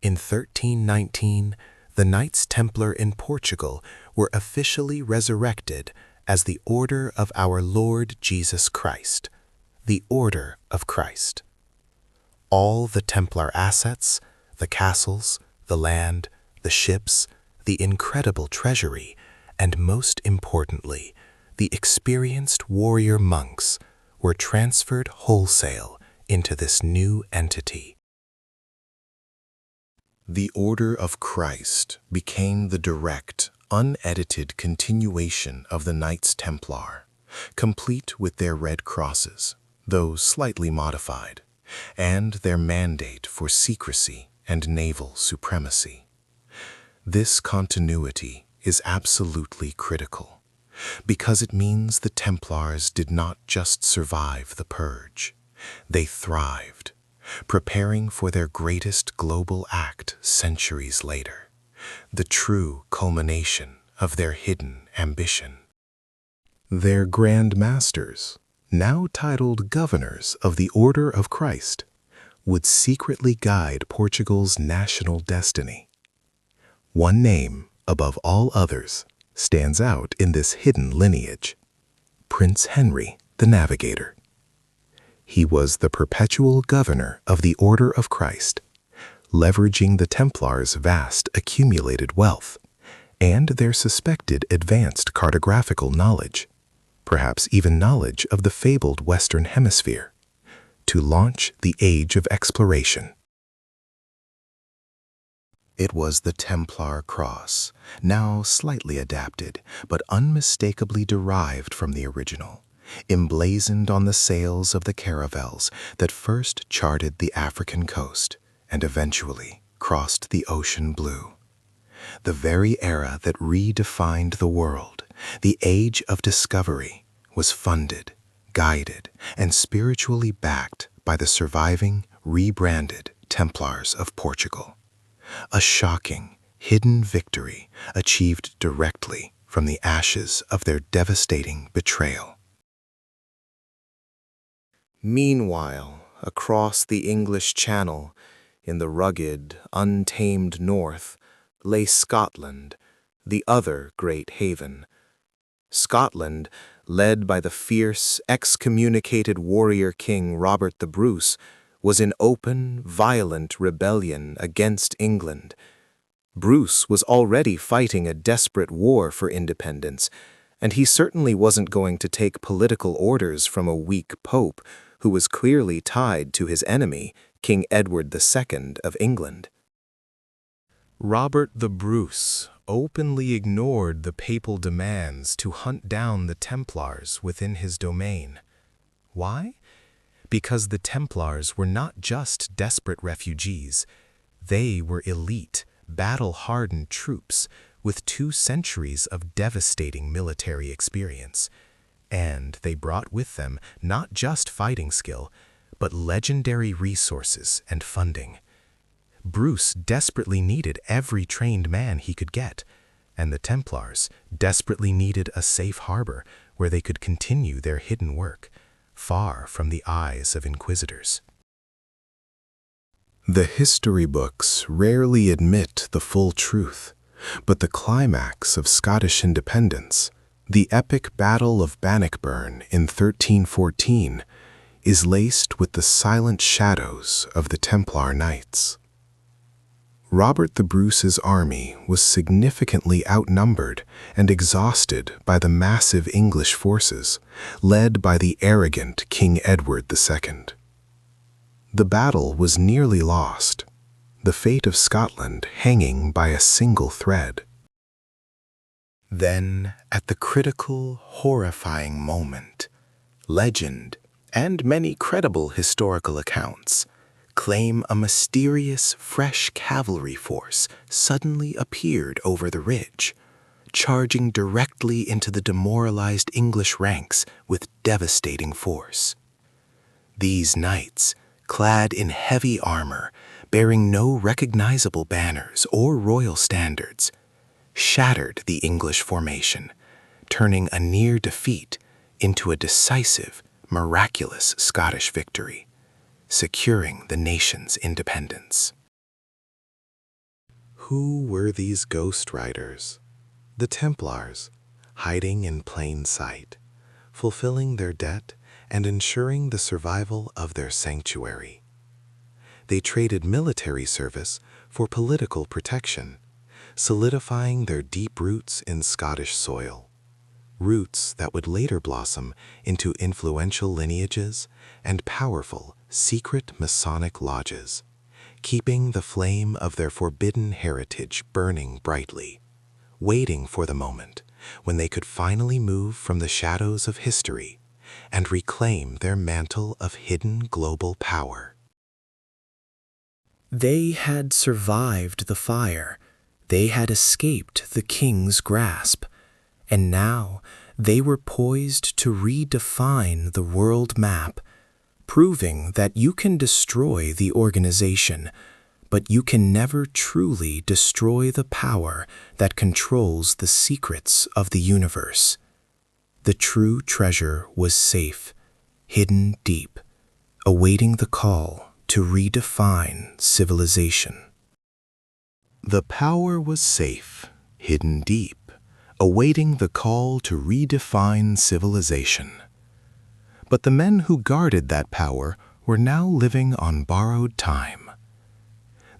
In 1319, the Knights Templar in Portugal were officially resurrected as the Order of Our Lord Jesus Christ, the Order of Christ. All the Templar assets, the castles, the land, the ships, the incredible treasury, and most importantly, the experienced warrior monks were transferred wholesale into this new entity. The Order of Christ became the direct, unedited continuation of the Knights Templar, complete with their red crosses, though slightly modified, and their mandate for secrecy and naval supremacy. This continuity is absolutely critical, because it means the Templars did not just survive the Purge, they thrived, preparing for their greatest global act centuries later, the true culmination of their hidden ambition. Their Grand Masters, now titled Governors of the Order of Christ, would secretly guide Portugal's national destiny. One name, above all others, stands out in this hidden lineage: Prince Henry the Navigator. He was the perpetual governor of the Order of Christ, leveraging the Templars' vast accumulated wealth and their suspected advanced cartographical knowledge, perhaps even knowledge of the fabled Western Hemisphere, to launch the Age of Exploration. It was the Templar cross, now slightly adapted, but unmistakably derived from the original, emblazoned on the sails of the caravels that first charted the African coast and eventually crossed the ocean blue. The very era that redefined the world, the Age of Discovery, was funded, guided, and spiritually backed by the surviving, rebranded Templars of Portugal. a shocking, hidden victory achieved directly from the ashes of their devastating betrayal. Meanwhile, across the English Channel, in the rugged, untamed north, lay Scotland, the other great haven. Scotland, led by the fierce, excommunicated warrior king Robert the Bruce, was in open, violent rebellion against England. Bruce was already fighting a desperate war for independence, and he certainly wasn't going to take political orders from a weak pope who was clearly tied to his enemy, King Edward II of England. Robert the Bruce openly ignored the papal demands to hunt down the Templars within his domain. Why? Because the Templars were not just desperate refugees. They were elite, battle-hardened troops with 2 centuries of devastating military experience. And they brought with them not just fighting skill, but legendary resources and funding. Bruce desperately needed every trained man he could get, and the Templars desperately needed a safe harbor where they could continue their hidden work, far from the eyes of inquisitors. The history books rarely admit the full truth, but the climax of Scottish independence, the epic Battle of Bannockburn in 1314, is laced with the silent shadows of the Templar Knights. Robert the Bruce's army was significantly outnumbered and exhausted by the massive English forces, led by the arrogant King Edward II. The battle was nearly lost, the fate of Scotland hanging by a single thread. Then, at the critical, horrifying moment, legend and many credible historical accounts claim a mysterious, fresh cavalry force suddenly appeared over the ridge, charging directly into the demoralized English ranks with devastating force. These knights, clad in heavy armor, bearing no recognizable banners or royal standards, shattered the English formation, turning a near defeat into a decisive, miraculous Scottish victory, securing the nation's independence. Who were these ghost riders? The Templars, hiding in plain sight, fulfilling their debt and ensuring the survival of their sanctuary. They traded military service for political protection, solidifying their deep roots in Scottish soil, roots that would later blossom into influential lineages and powerful, secret Masonic lodges, keeping the flame of their forbidden heritage burning brightly, waiting for the moment when they could finally move from the shadows of history and reclaim their mantle of hidden global power. They had survived the fire. They had escaped the king's grasp, and now they were poised to redefine the world map, proving that you can destroy the organization, but you can never truly destroy the power that controls the secrets of the universe. The true treasure was safe, hidden deep, awaiting the call to redefine civilization. The power was safe, hidden deep, awaiting the call to redefine civilization. But the men who guarded that power were now living on borrowed time.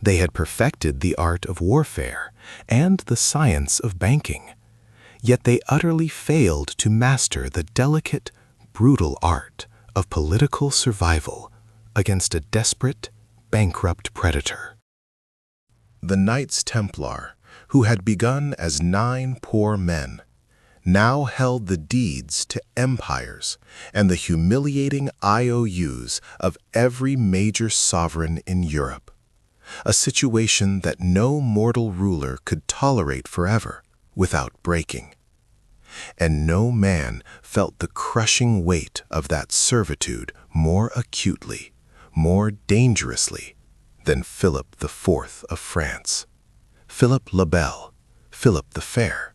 They had perfected the art of warfare and the science of banking, yet they utterly failed to master the delicate, brutal art of political survival against a desperate, bankrupt predator. The Knights Templar, who had begun as 9 poor men, now held the deeds to empires and the humiliating IOUs of every major sovereign in Europe, a situation that no mortal ruler could tolerate forever without breaking. And no man felt the crushing weight of that servitude more acutely, more dangerously, than Philip IV of France, Philip le Bel, Philip the Fair,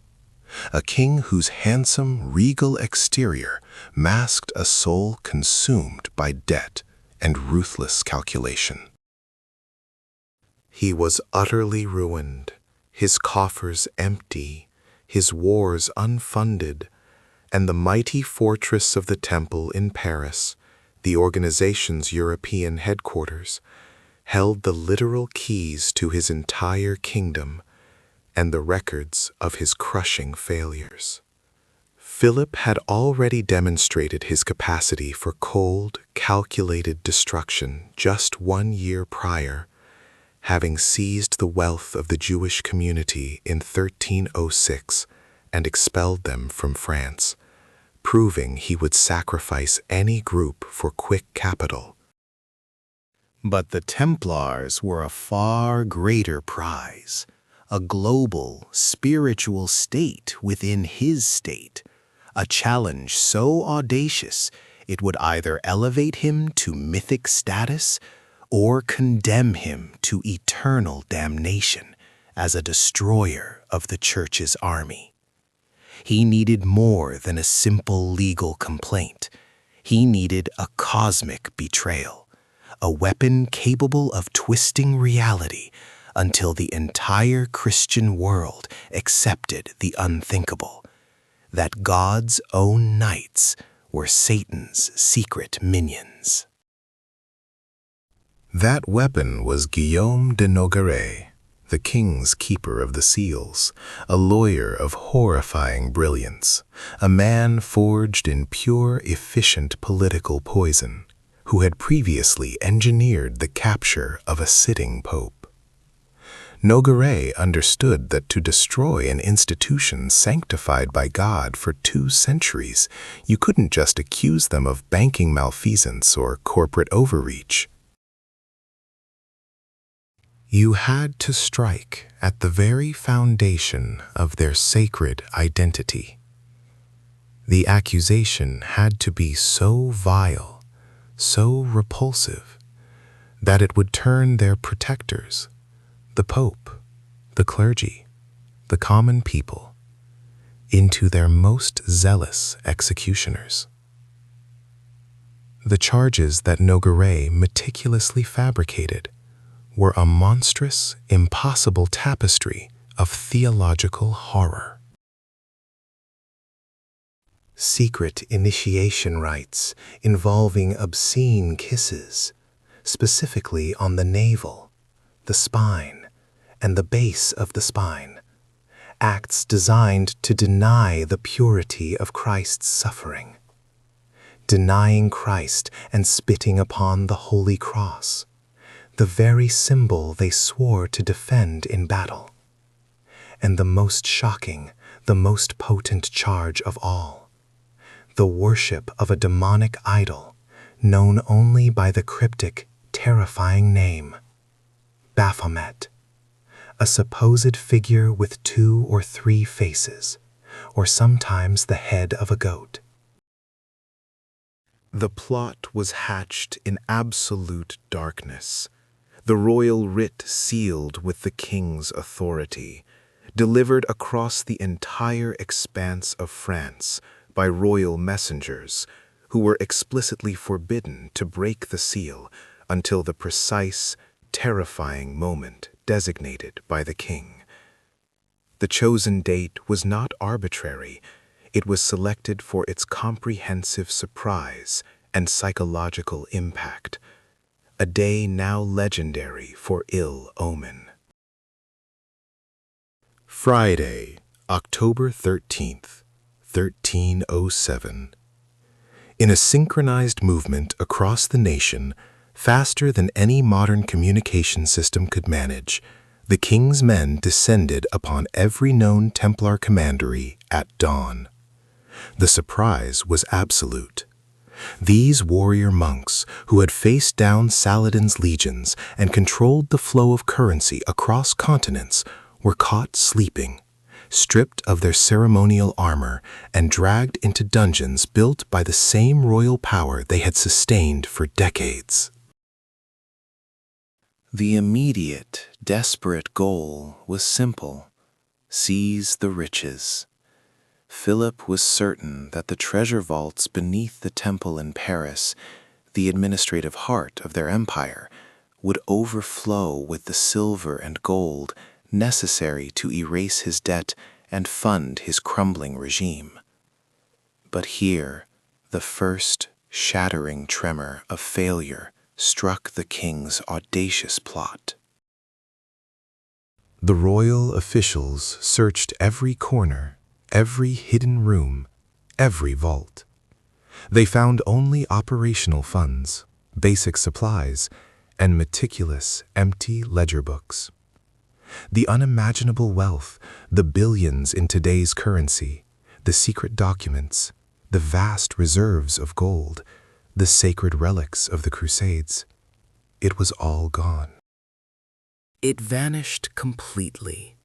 a king whose handsome, regal exterior masked a soul consumed by debt and ruthless calculation. He was utterly ruined, his coffers empty, his wars unfunded, and the mighty fortress of the Temple in Paris, the organization's European headquarters, held the literal keys to his entire kingdom and the records of his crushing failures. Philip had already demonstrated his capacity for cold, calculated destruction just 1 year prior, having seized the wealth of the Jewish community in 1306 and expelled them from France, proving he would sacrifice any group for quick capital. But the Templars were a far greater prize, a global, spiritual state within his state, a challenge so audacious it would either elevate him to mythic status or condemn him to eternal damnation as a destroyer of the Church's army. He needed more than a simple legal complaint. He needed a cosmic betrayal, a weapon capable of twisting reality until the entire Christian world accepted the unthinkable, that God's own knights were Satan's secret minions. That weapon was Guillaume de Nogaret, the king's keeper of the seals, a lawyer of horrifying brilliance, a man forged in pure, efficient political poison, who had previously engineered the capture of a sitting pope. Nogaret understood that to destroy an institution sanctified by God for 2 centuries, you couldn't just accuse them of banking malfeasance or corporate overreach. You had to strike at the very foundation of their sacred identity. The accusation had to be so vile, so repulsive, that it would turn their protectors, the Pope, the clergy, the common people, into their most zealous executioners. The charges that Nogaret meticulously fabricated were a monstrous, impossible tapestry of theological horror. Secret initiation rites involving obscene kisses, specifically on the navel, the spine, and the base of the spine, acts designed to deny the purity of Christ's suffering, denying Christ and spitting upon the Holy Cross, the very symbol they swore to defend in battle. And the most shocking, the most potent charge of all, the worship of a demonic idol known only by the cryptic, terrifying name, Baphomet, a supposed figure with 2 or 3 faces, or sometimes the head of a goat. The plot was hatched in absolute darkness, the royal writ sealed with the king's authority, delivered across the entire expanse of France by royal messengers who were explicitly forbidden to break the seal until the precise, terrifying moment designated by the king. The chosen date was not arbitrary. It was selected for its comprehensive surprise and psychological impact, a day now legendary for ill omen. Friday, October 13th, 1307. In a synchronized movement across the nation, faster than any modern communication system could manage, the king's men descended upon every known Templar commandery at dawn. The surprise was absolute. These warrior monks, who had faced down Saladin's legions and controlled the flow of currency across continents, were caught sleeping, stripped of their ceremonial armor, and dragged into dungeons built by the same royal power they had sustained for decades. The immediate, desperate goal was simple: seize the riches. Philip was certain that the treasure vaults beneath the temple in Paris, the administrative heart of their empire, would overflow with the silver and gold necessary to erase his debt and fund his crumbling regime. But here, the first shattering tremor of failure struck the king's audacious plot. The royal officials searched every corner, every hidden room, every vault. They found only operational funds, basic supplies, and meticulous, empty ledger books. The unimaginable wealth, the billions in today's currency, the secret documents, the vast reserves of gold, the sacred relics of the Crusades, it was all gone. It vanished completely,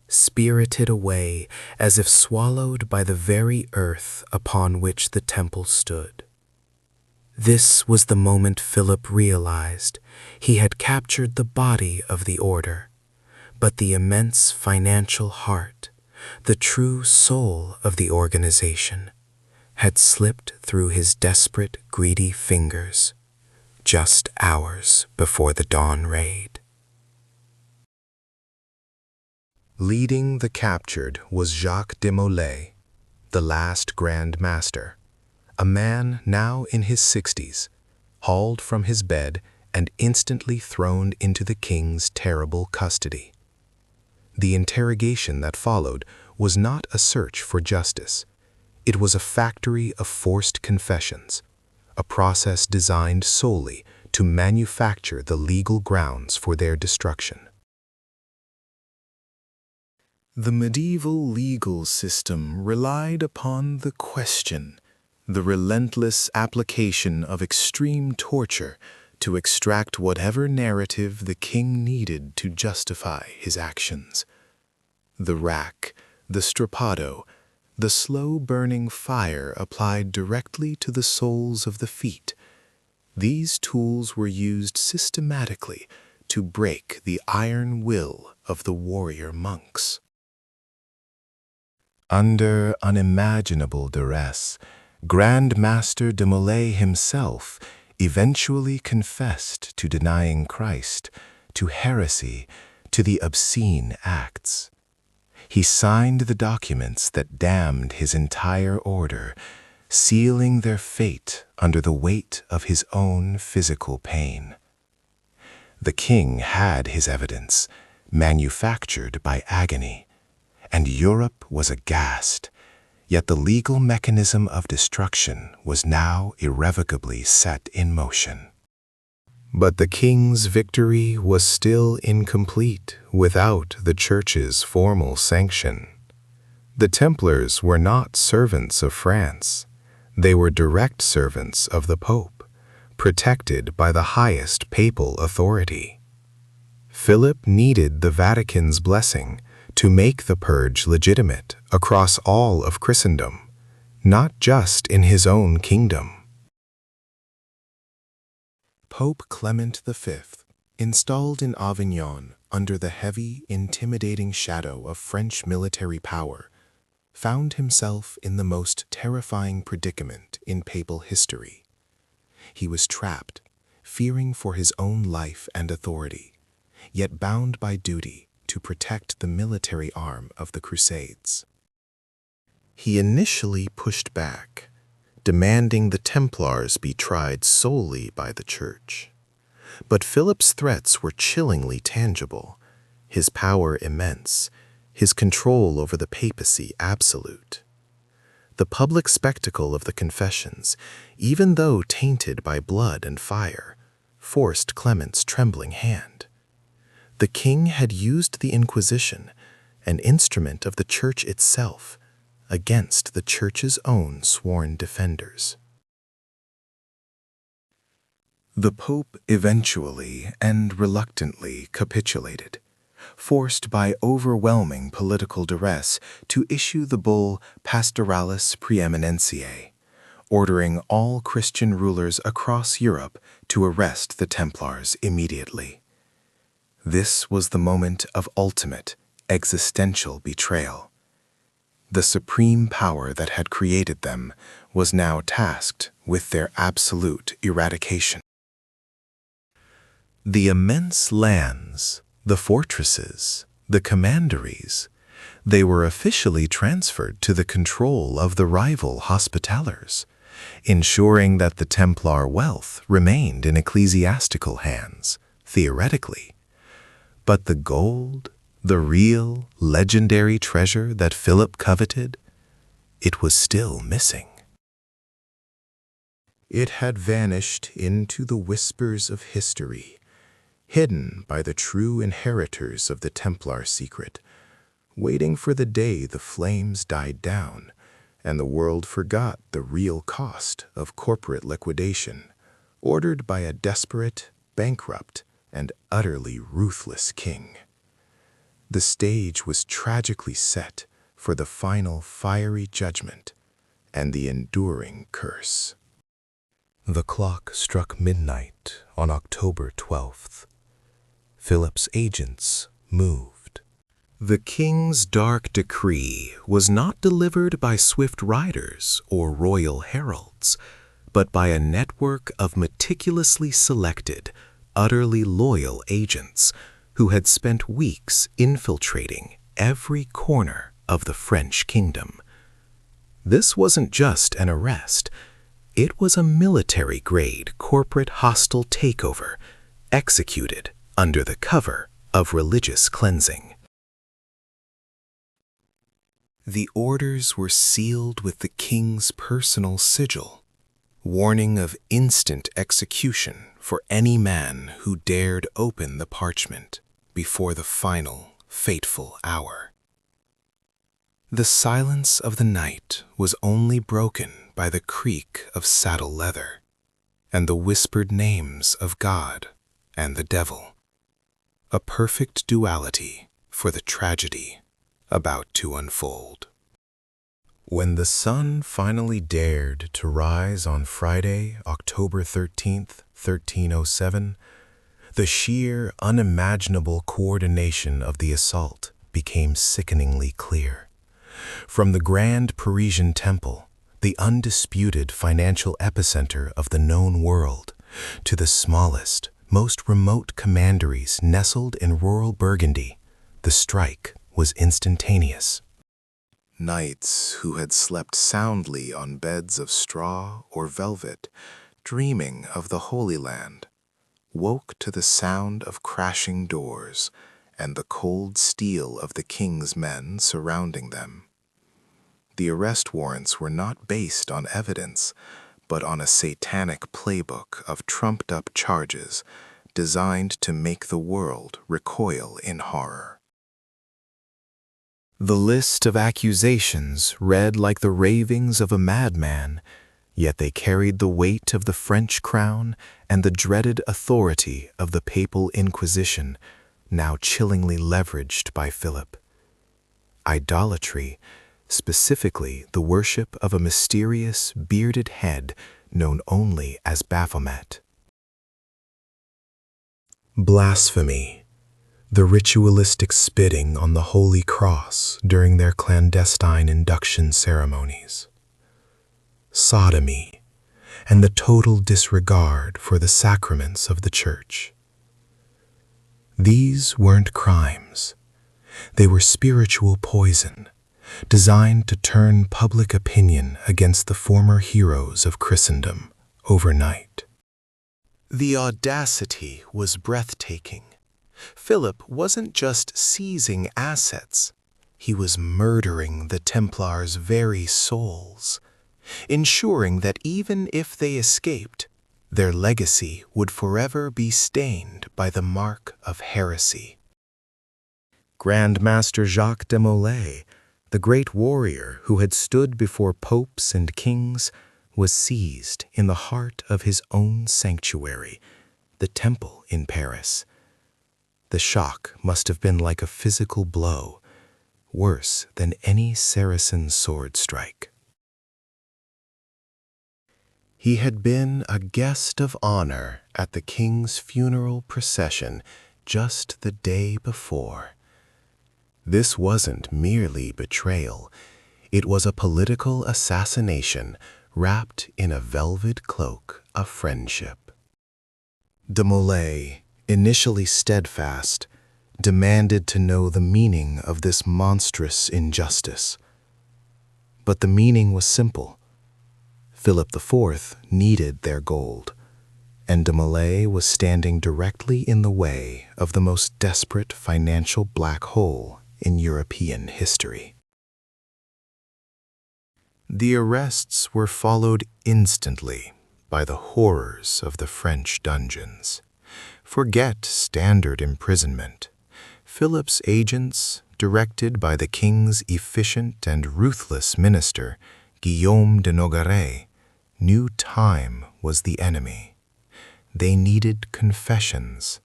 spirited away as if swallowed by the very earth upon which the temple stood. This was the moment Philip realized he had captured the body of the order, but the immense financial heart, the true soul of the organization, had slipped through his desperate, greedy fingers just hours before the dawn raid. Leading the captured was Jacques de Molay, the last Grand Master, a man now in his 60s, hauled from his bed and instantly thrown into the king's terrible custody. The interrogation that followed was not a search for justice. It was a factory of forced confessions, a process designed solely to manufacture the legal grounds for their destruction. The medieval legal system relied upon the question, the relentless application of extreme torture to extract whatever narrative the king needed to justify his actions. The rack, the strappado, the slow-burning fire applied directly to the soles of the feet. These tools were used systematically to break the iron will of the warrior monks. Under unimaginable duress, Grand Master de Molay himself eventually confessed to denying Christ, to heresy, to the obscene acts. He signed the documents that damned his entire order, sealing their fate under the weight of his own physical pain. The king had his evidence, manufactured by agony, and Europe was aghast, yet the legal mechanism of destruction was now irrevocably set in motion. But the king's victory was still incomplete without the Church's formal sanction. The Templars were not servants of France. They were direct servants of the Pope, protected by the highest papal authority. Philip needed the Vatican's blessing to make the purge legitimate across all of Christendom, not just in his own kingdom. Pope Clement V, installed in Avignon under the heavy, intimidating shadow of French military power, found himself in the most terrifying predicament in papal history. He was trapped, fearing for his own life and authority, yet bound by duty to protect the military arm of the Crusades. He initially pushed back, demanding the Templars be tried solely by the Church. But Philip's threats were chillingly tangible, his power immense, his control over the papacy absolute. The public spectacle of the confessions, even though tainted by blood and fire, forced Clement's trembling hand. The king had used the Inquisition, an instrument of the Church itself, against the Church's own sworn defenders. The Pope eventually and reluctantly capitulated, forced by overwhelming political duress to issue the bull Pastoralis Preeminentiae, ordering all Christian rulers across Europe to arrest the Templars immediately. This was the moment of ultimate, existential betrayal. The supreme power that had created them was now tasked with their absolute eradication. The immense lands, the fortresses, the commanderies, they were officially transferred to the control of the rival Hospitallers, ensuring that the Templar wealth remained in ecclesiastical hands, theoretically. But the gold, the real, legendary treasure that Philip coveted, it was still missing. It had vanished into the whispers of history, hidden by the true inheritors of the Templar secret, waiting for the day the flames died down and the world forgot the real cost of corporate liquidation, ordered by a desperate, bankrupt, and utterly ruthless king. The stage was tragically set for the final fiery judgment and the enduring curse. The clock struck midnight on October 12th. Philip's agents moved. The king's dark decree was not delivered by swift riders or royal heralds, but by a network of meticulously selected, utterly loyal agents who had spent weeks infiltrating every corner of the French kingdom. This wasn't just an arrest. It was a military-grade corporate hostile takeover executed under the cover of religious cleansing. The orders were sealed with the king's personal sigil, warning of instant execution for any man who dared open the parchment before the final, fateful hour. The silence of the night was only broken by the creak of saddle leather and the whispered names of God and the devil, a perfect duality for the tragedy about to unfold. When the sun finally dared to rise on Friday, October 13th, 1307, the sheer, unimaginable coordination of the assault became sickeningly clear. From the grand Parisian temple, the undisputed financial epicenter of the known world, to the smallest, most remote commanderies nestled in rural Burgundy, the strike was instantaneous. Knights who had slept soundly on beds of straw or velvet, dreaming of the Holy Land, woke to the sound of crashing doors and the cold steel of the king's men surrounding them. The arrest warrants were not based on evidence, but on a satanic playbook of trumped-up charges designed to make the world recoil in horror. The list of accusations read like the ravings of a madman, yet they carried the weight of the French crown and the dreaded authority of the Papal Inquisition, now chillingly leveraged by Philip. Idolatry, specifically the worship of a mysterious, bearded head known only as Baphomet. Blasphemy, the ritualistic spitting on the Holy Cross during their clandestine induction ceremonies. Sodomy, and the total disregard for the sacraments of the Church. These weren't crimes. They were spiritual poison, designed to turn public opinion against the former heroes of Christendom overnight. The audacity was breathtaking. Philip wasn't just seizing assets, he was murdering the Templars' very souls, ensuring that even if they escaped, their legacy would forever be stained by the mark of heresy. Grand Master Jacques de Molay, the great warrior who had stood before popes and kings, was seized in the heart of his own sanctuary, the temple in Paris. The shock must have been like a physical blow, worse than any Saracen sword strike. He had been a guest of honor at the king's funeral procession just the day before. This wasn't merely betrayal. It was a political assassination wrapped in a velvet cloak of friendship. De Molay, initially steadfast, demanded to know the meaning of this monstrous injustice. But the meaning was simple. Philip IV needed their gold, and de Molay was standing directly in the way of the most desperate financial black hole in European history. The arrests were followed instantly by the horrors of the French dungeons. Forget standard imprisonment. Philip's agents, directed by the king's efficient and ruthless minister, Guillaume de Nogaret, knew time was the enemy. They needed confessions,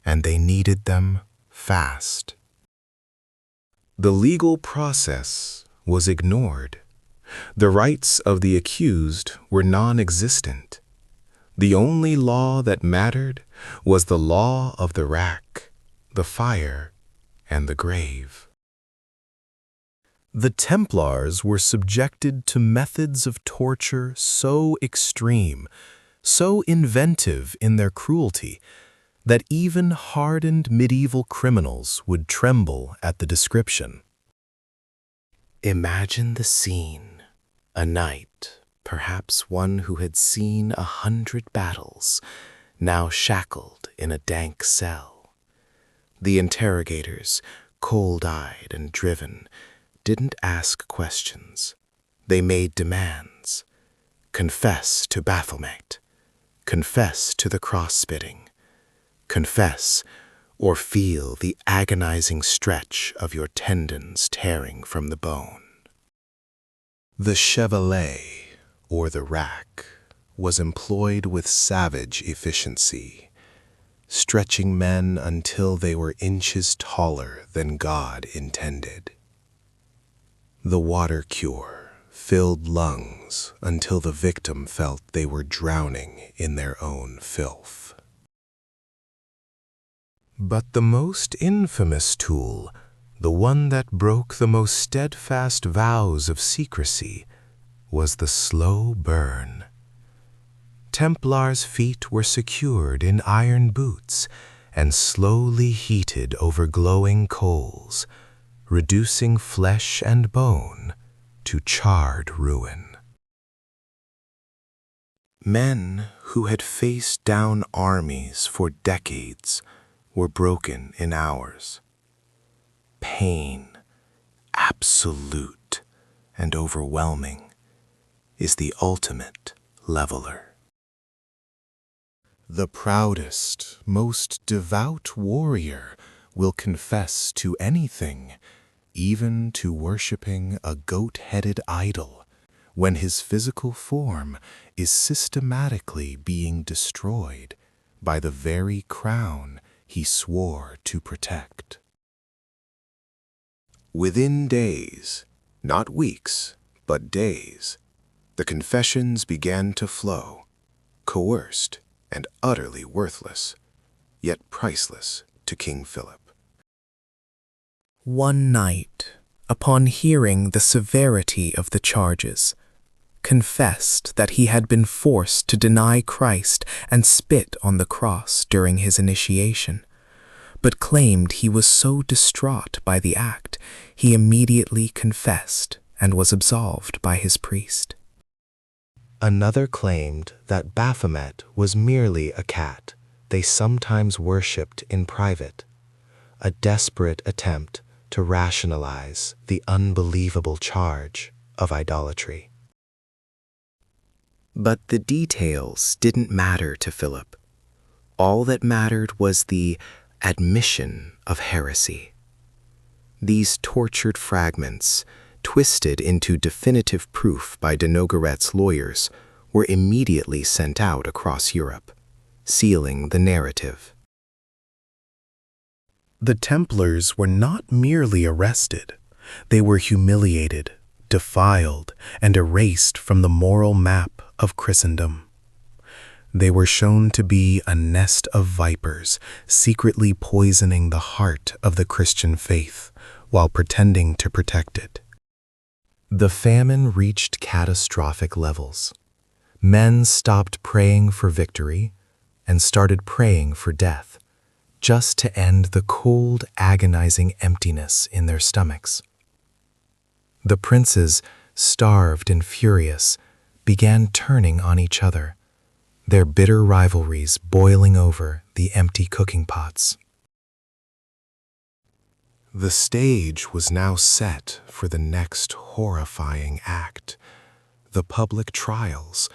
and they needed them fast. The legal process was ignored. The rights of the accused were non-existent. The only law that mattered was the law of the rack, the fire, and the grave. The Templars were subjected to methods of torture so extreme, so inventive in their cruelty, that even hardened medieval criminals would tremble at the description. Imagine the scene. A knight, perhaps one who had seen 100 battles, now shackled in a dank cell. The interrogators, cold-eyed and driven, didn't ask questions. They made demands. Confess to Baphomet. Confess to the cross-spitting. Confess, or feel the agonizing stretch of your tendons tearing from the bone. The chevalet, or the rack, was employed with savage efficiency, stretching men until they were inches taller than God intended. The water cure filled lungs until the victim felt they were drowning in their own filth. But the most infamous tool, the one that broke the most steadfast vows of secrecy, was the slow burn. Templars' feet were secured in iron boots and slowly heated over glowing coals, reducing flesh and bone to charred ruin. Men who had faced down armies for decades were broken in hours. Pain, absolute and overwhelming, is the ultimate leveler. The proudest, most devout warrior will confess to anything, even to worshiping a goat-headed idol, when his physical form is systematically being destroyed by the very crown he swore to protect. Within days, not weeks, but days, the confessions began to flow, coerced and utterly worthless, yet priceless to King Philip. One knight, upon hearing the severity of the charges, confessed that he had been forced to deny Christ and spit on the cross during his initiation, but claimed he was so distraught by the act, he immediately confessed and was absolved by his priest. Another claimed that Baphomet was merely a cat they sometimes worshipped in private, a desperate attempt to rationalize the unbelievable charge of idolatry. But the details didn't matter to Philip. All that mattered was the admission of heresy. These tortured fragments, twisted into definitive proof by de Nogaret's lawyers, were immediately sent out across Europe, sealing the narrative. The Templars were not merely arrested, they were humiliated, defiled, and erased from the moral map of Christendom. They were shown to be a nest of vipers, secretly poisoning the heart of the Christian faith while pretending to protect it. The famine reached catastrophic levels. Men stopped praying for victory and started praying for death, just to end the cold, agonizing emptiness in their stomachs. The princes, starved and furious, began turning on each other, their bitter rivalries boiling over the empty cooking pots. The stage was now set for the next horrifying act, the public trials,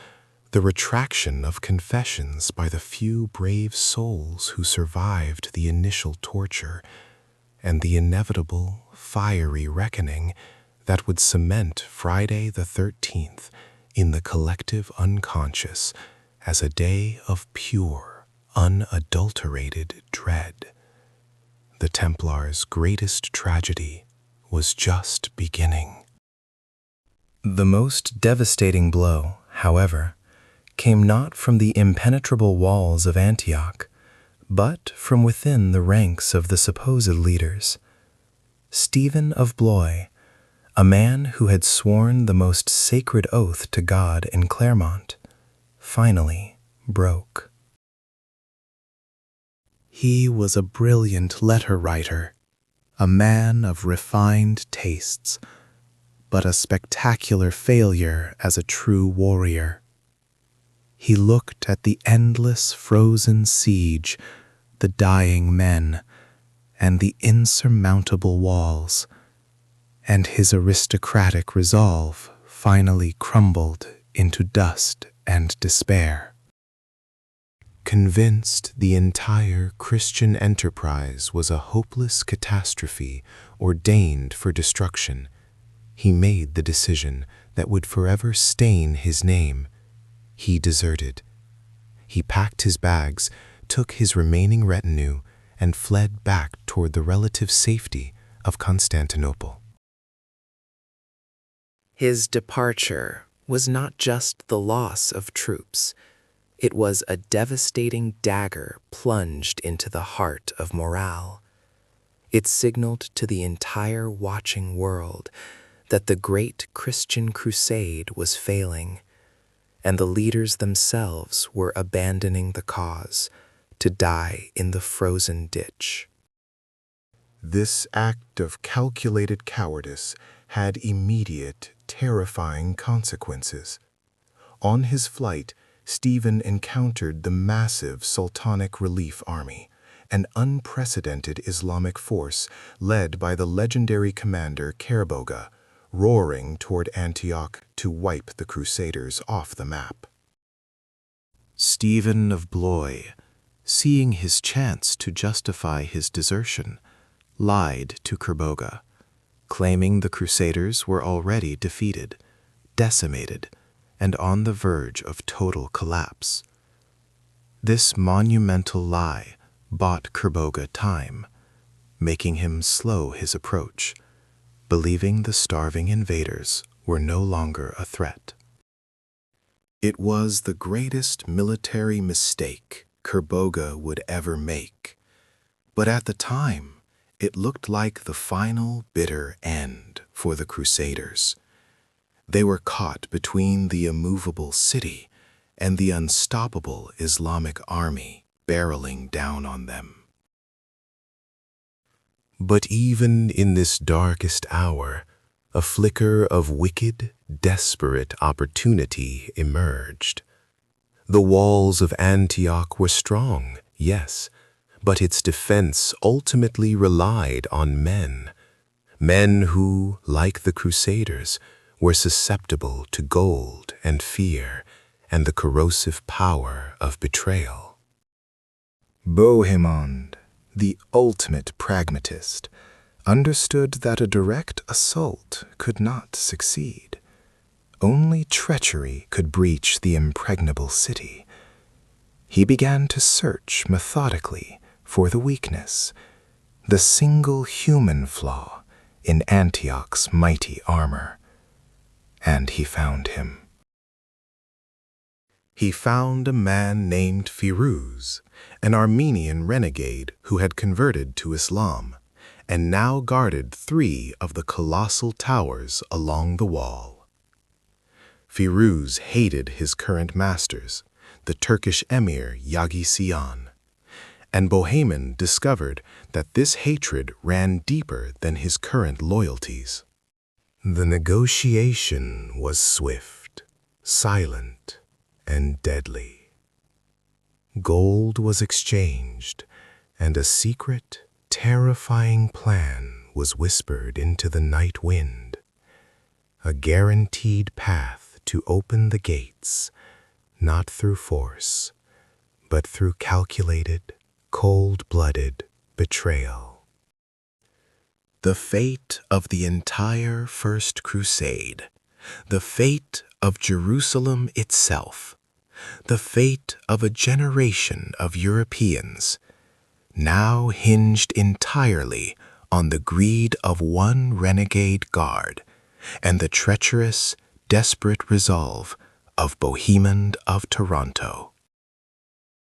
the retraction of confessions by the few brave souls who survived the initial torture, and the inevitable, fiery reckoning that would cement Friday the 13th in the collective unconscious as a day of pure, unadulterated dread. The Templars' greatest tragedy was just beginning. The most devastating blow, however, came not from the impenetrable walls of Antioch, but from within the ranks of the supposed leaders. Stephen of Blois, a man who had sworn the most sacred oath to God in Clermont, finally broke. He was a brilliant letter writer, a man of refined tastes, but a spectacular failure as a true warrior. He looked at the endless frozen siege, the dying men, and the insurmountable walls, and his aristocratic resolve finally crumbled into dust and despair. Convinced the entire Christian enterprise was a hopeless catastrophe ordained for destruction, he made the decision that would forever stain his name. He deserted. He packed his bags, took his remaining retinue, and fled back toward the relative safety of Constantinople. His departure was not just the loss of troops. It was a devastating dagger plunged into the heart of morale. It signaled to the entire watching world that the great Christian crusade was failing, and the leaders themselves were abandoning the cause to die in the frozen ditch. This act of calculated cowardice had immediate, terrifying consequences. On his flight, Stephen encountered the massive Sultanic Relief Army, an unprecedented Islamic force led by the legendary commander Kerboga, roaring toward Antioch to wipe the Crusaders off the map. Stephen of Blois, seeing his chance to justify his desertion, lied to Kerboga, claiming the Crusaders were already defeated, decimated, and on the verge of total collapse. This monumental lie bought Kerboga time, making him slow his approach, believing the starving invaders were no longer a threat. It was the greatest military mistake Kerboga would ever make, but at the time, it looked like the final bitter end for the Crusaders. They were caught between the immovable city and the unstoppable Islamic army barreling down on them. But even in this darkest hour, a flicker of wicked, desperate opportunity emerged. The walls of Antioch were strong, yes, but its defense ultimately relied on men. Men who, like the Crusaders, were susceptible to gold and fear and the corrosive power of betrayal. Bohemond, the ultimate pragmatist, understood that a direct assault could not succeed. Only treachery could breach the impregnable city. He began to search methodically for the weakness, the single human flaw in Antioch's mighty armor. And he found him. he found a man named Firuz, an Armenian renegade who had converted to Islam, and now guarded 3 of the colossal towers along the wall. Firuz hated his current masters, the Turkish emir Yagisiyan, and Bohemond discovered that this hatred ran deeper than his current loyalties. The negotiation was swift, silent, and deadly. Gold was exchanged, and a secret, terrifying plan was whispered into the night wind, a guaranteed path to open the gates, not through force, but through calculated, cold-blooded betrayal. The fate of the entire First Crusade, the fate of Jerusalem itself, the fate of a generation of Europeans, now hinged entirely on the greed of one renegade guard and the treacherous, desperate resolve of Bohemond of Toronto.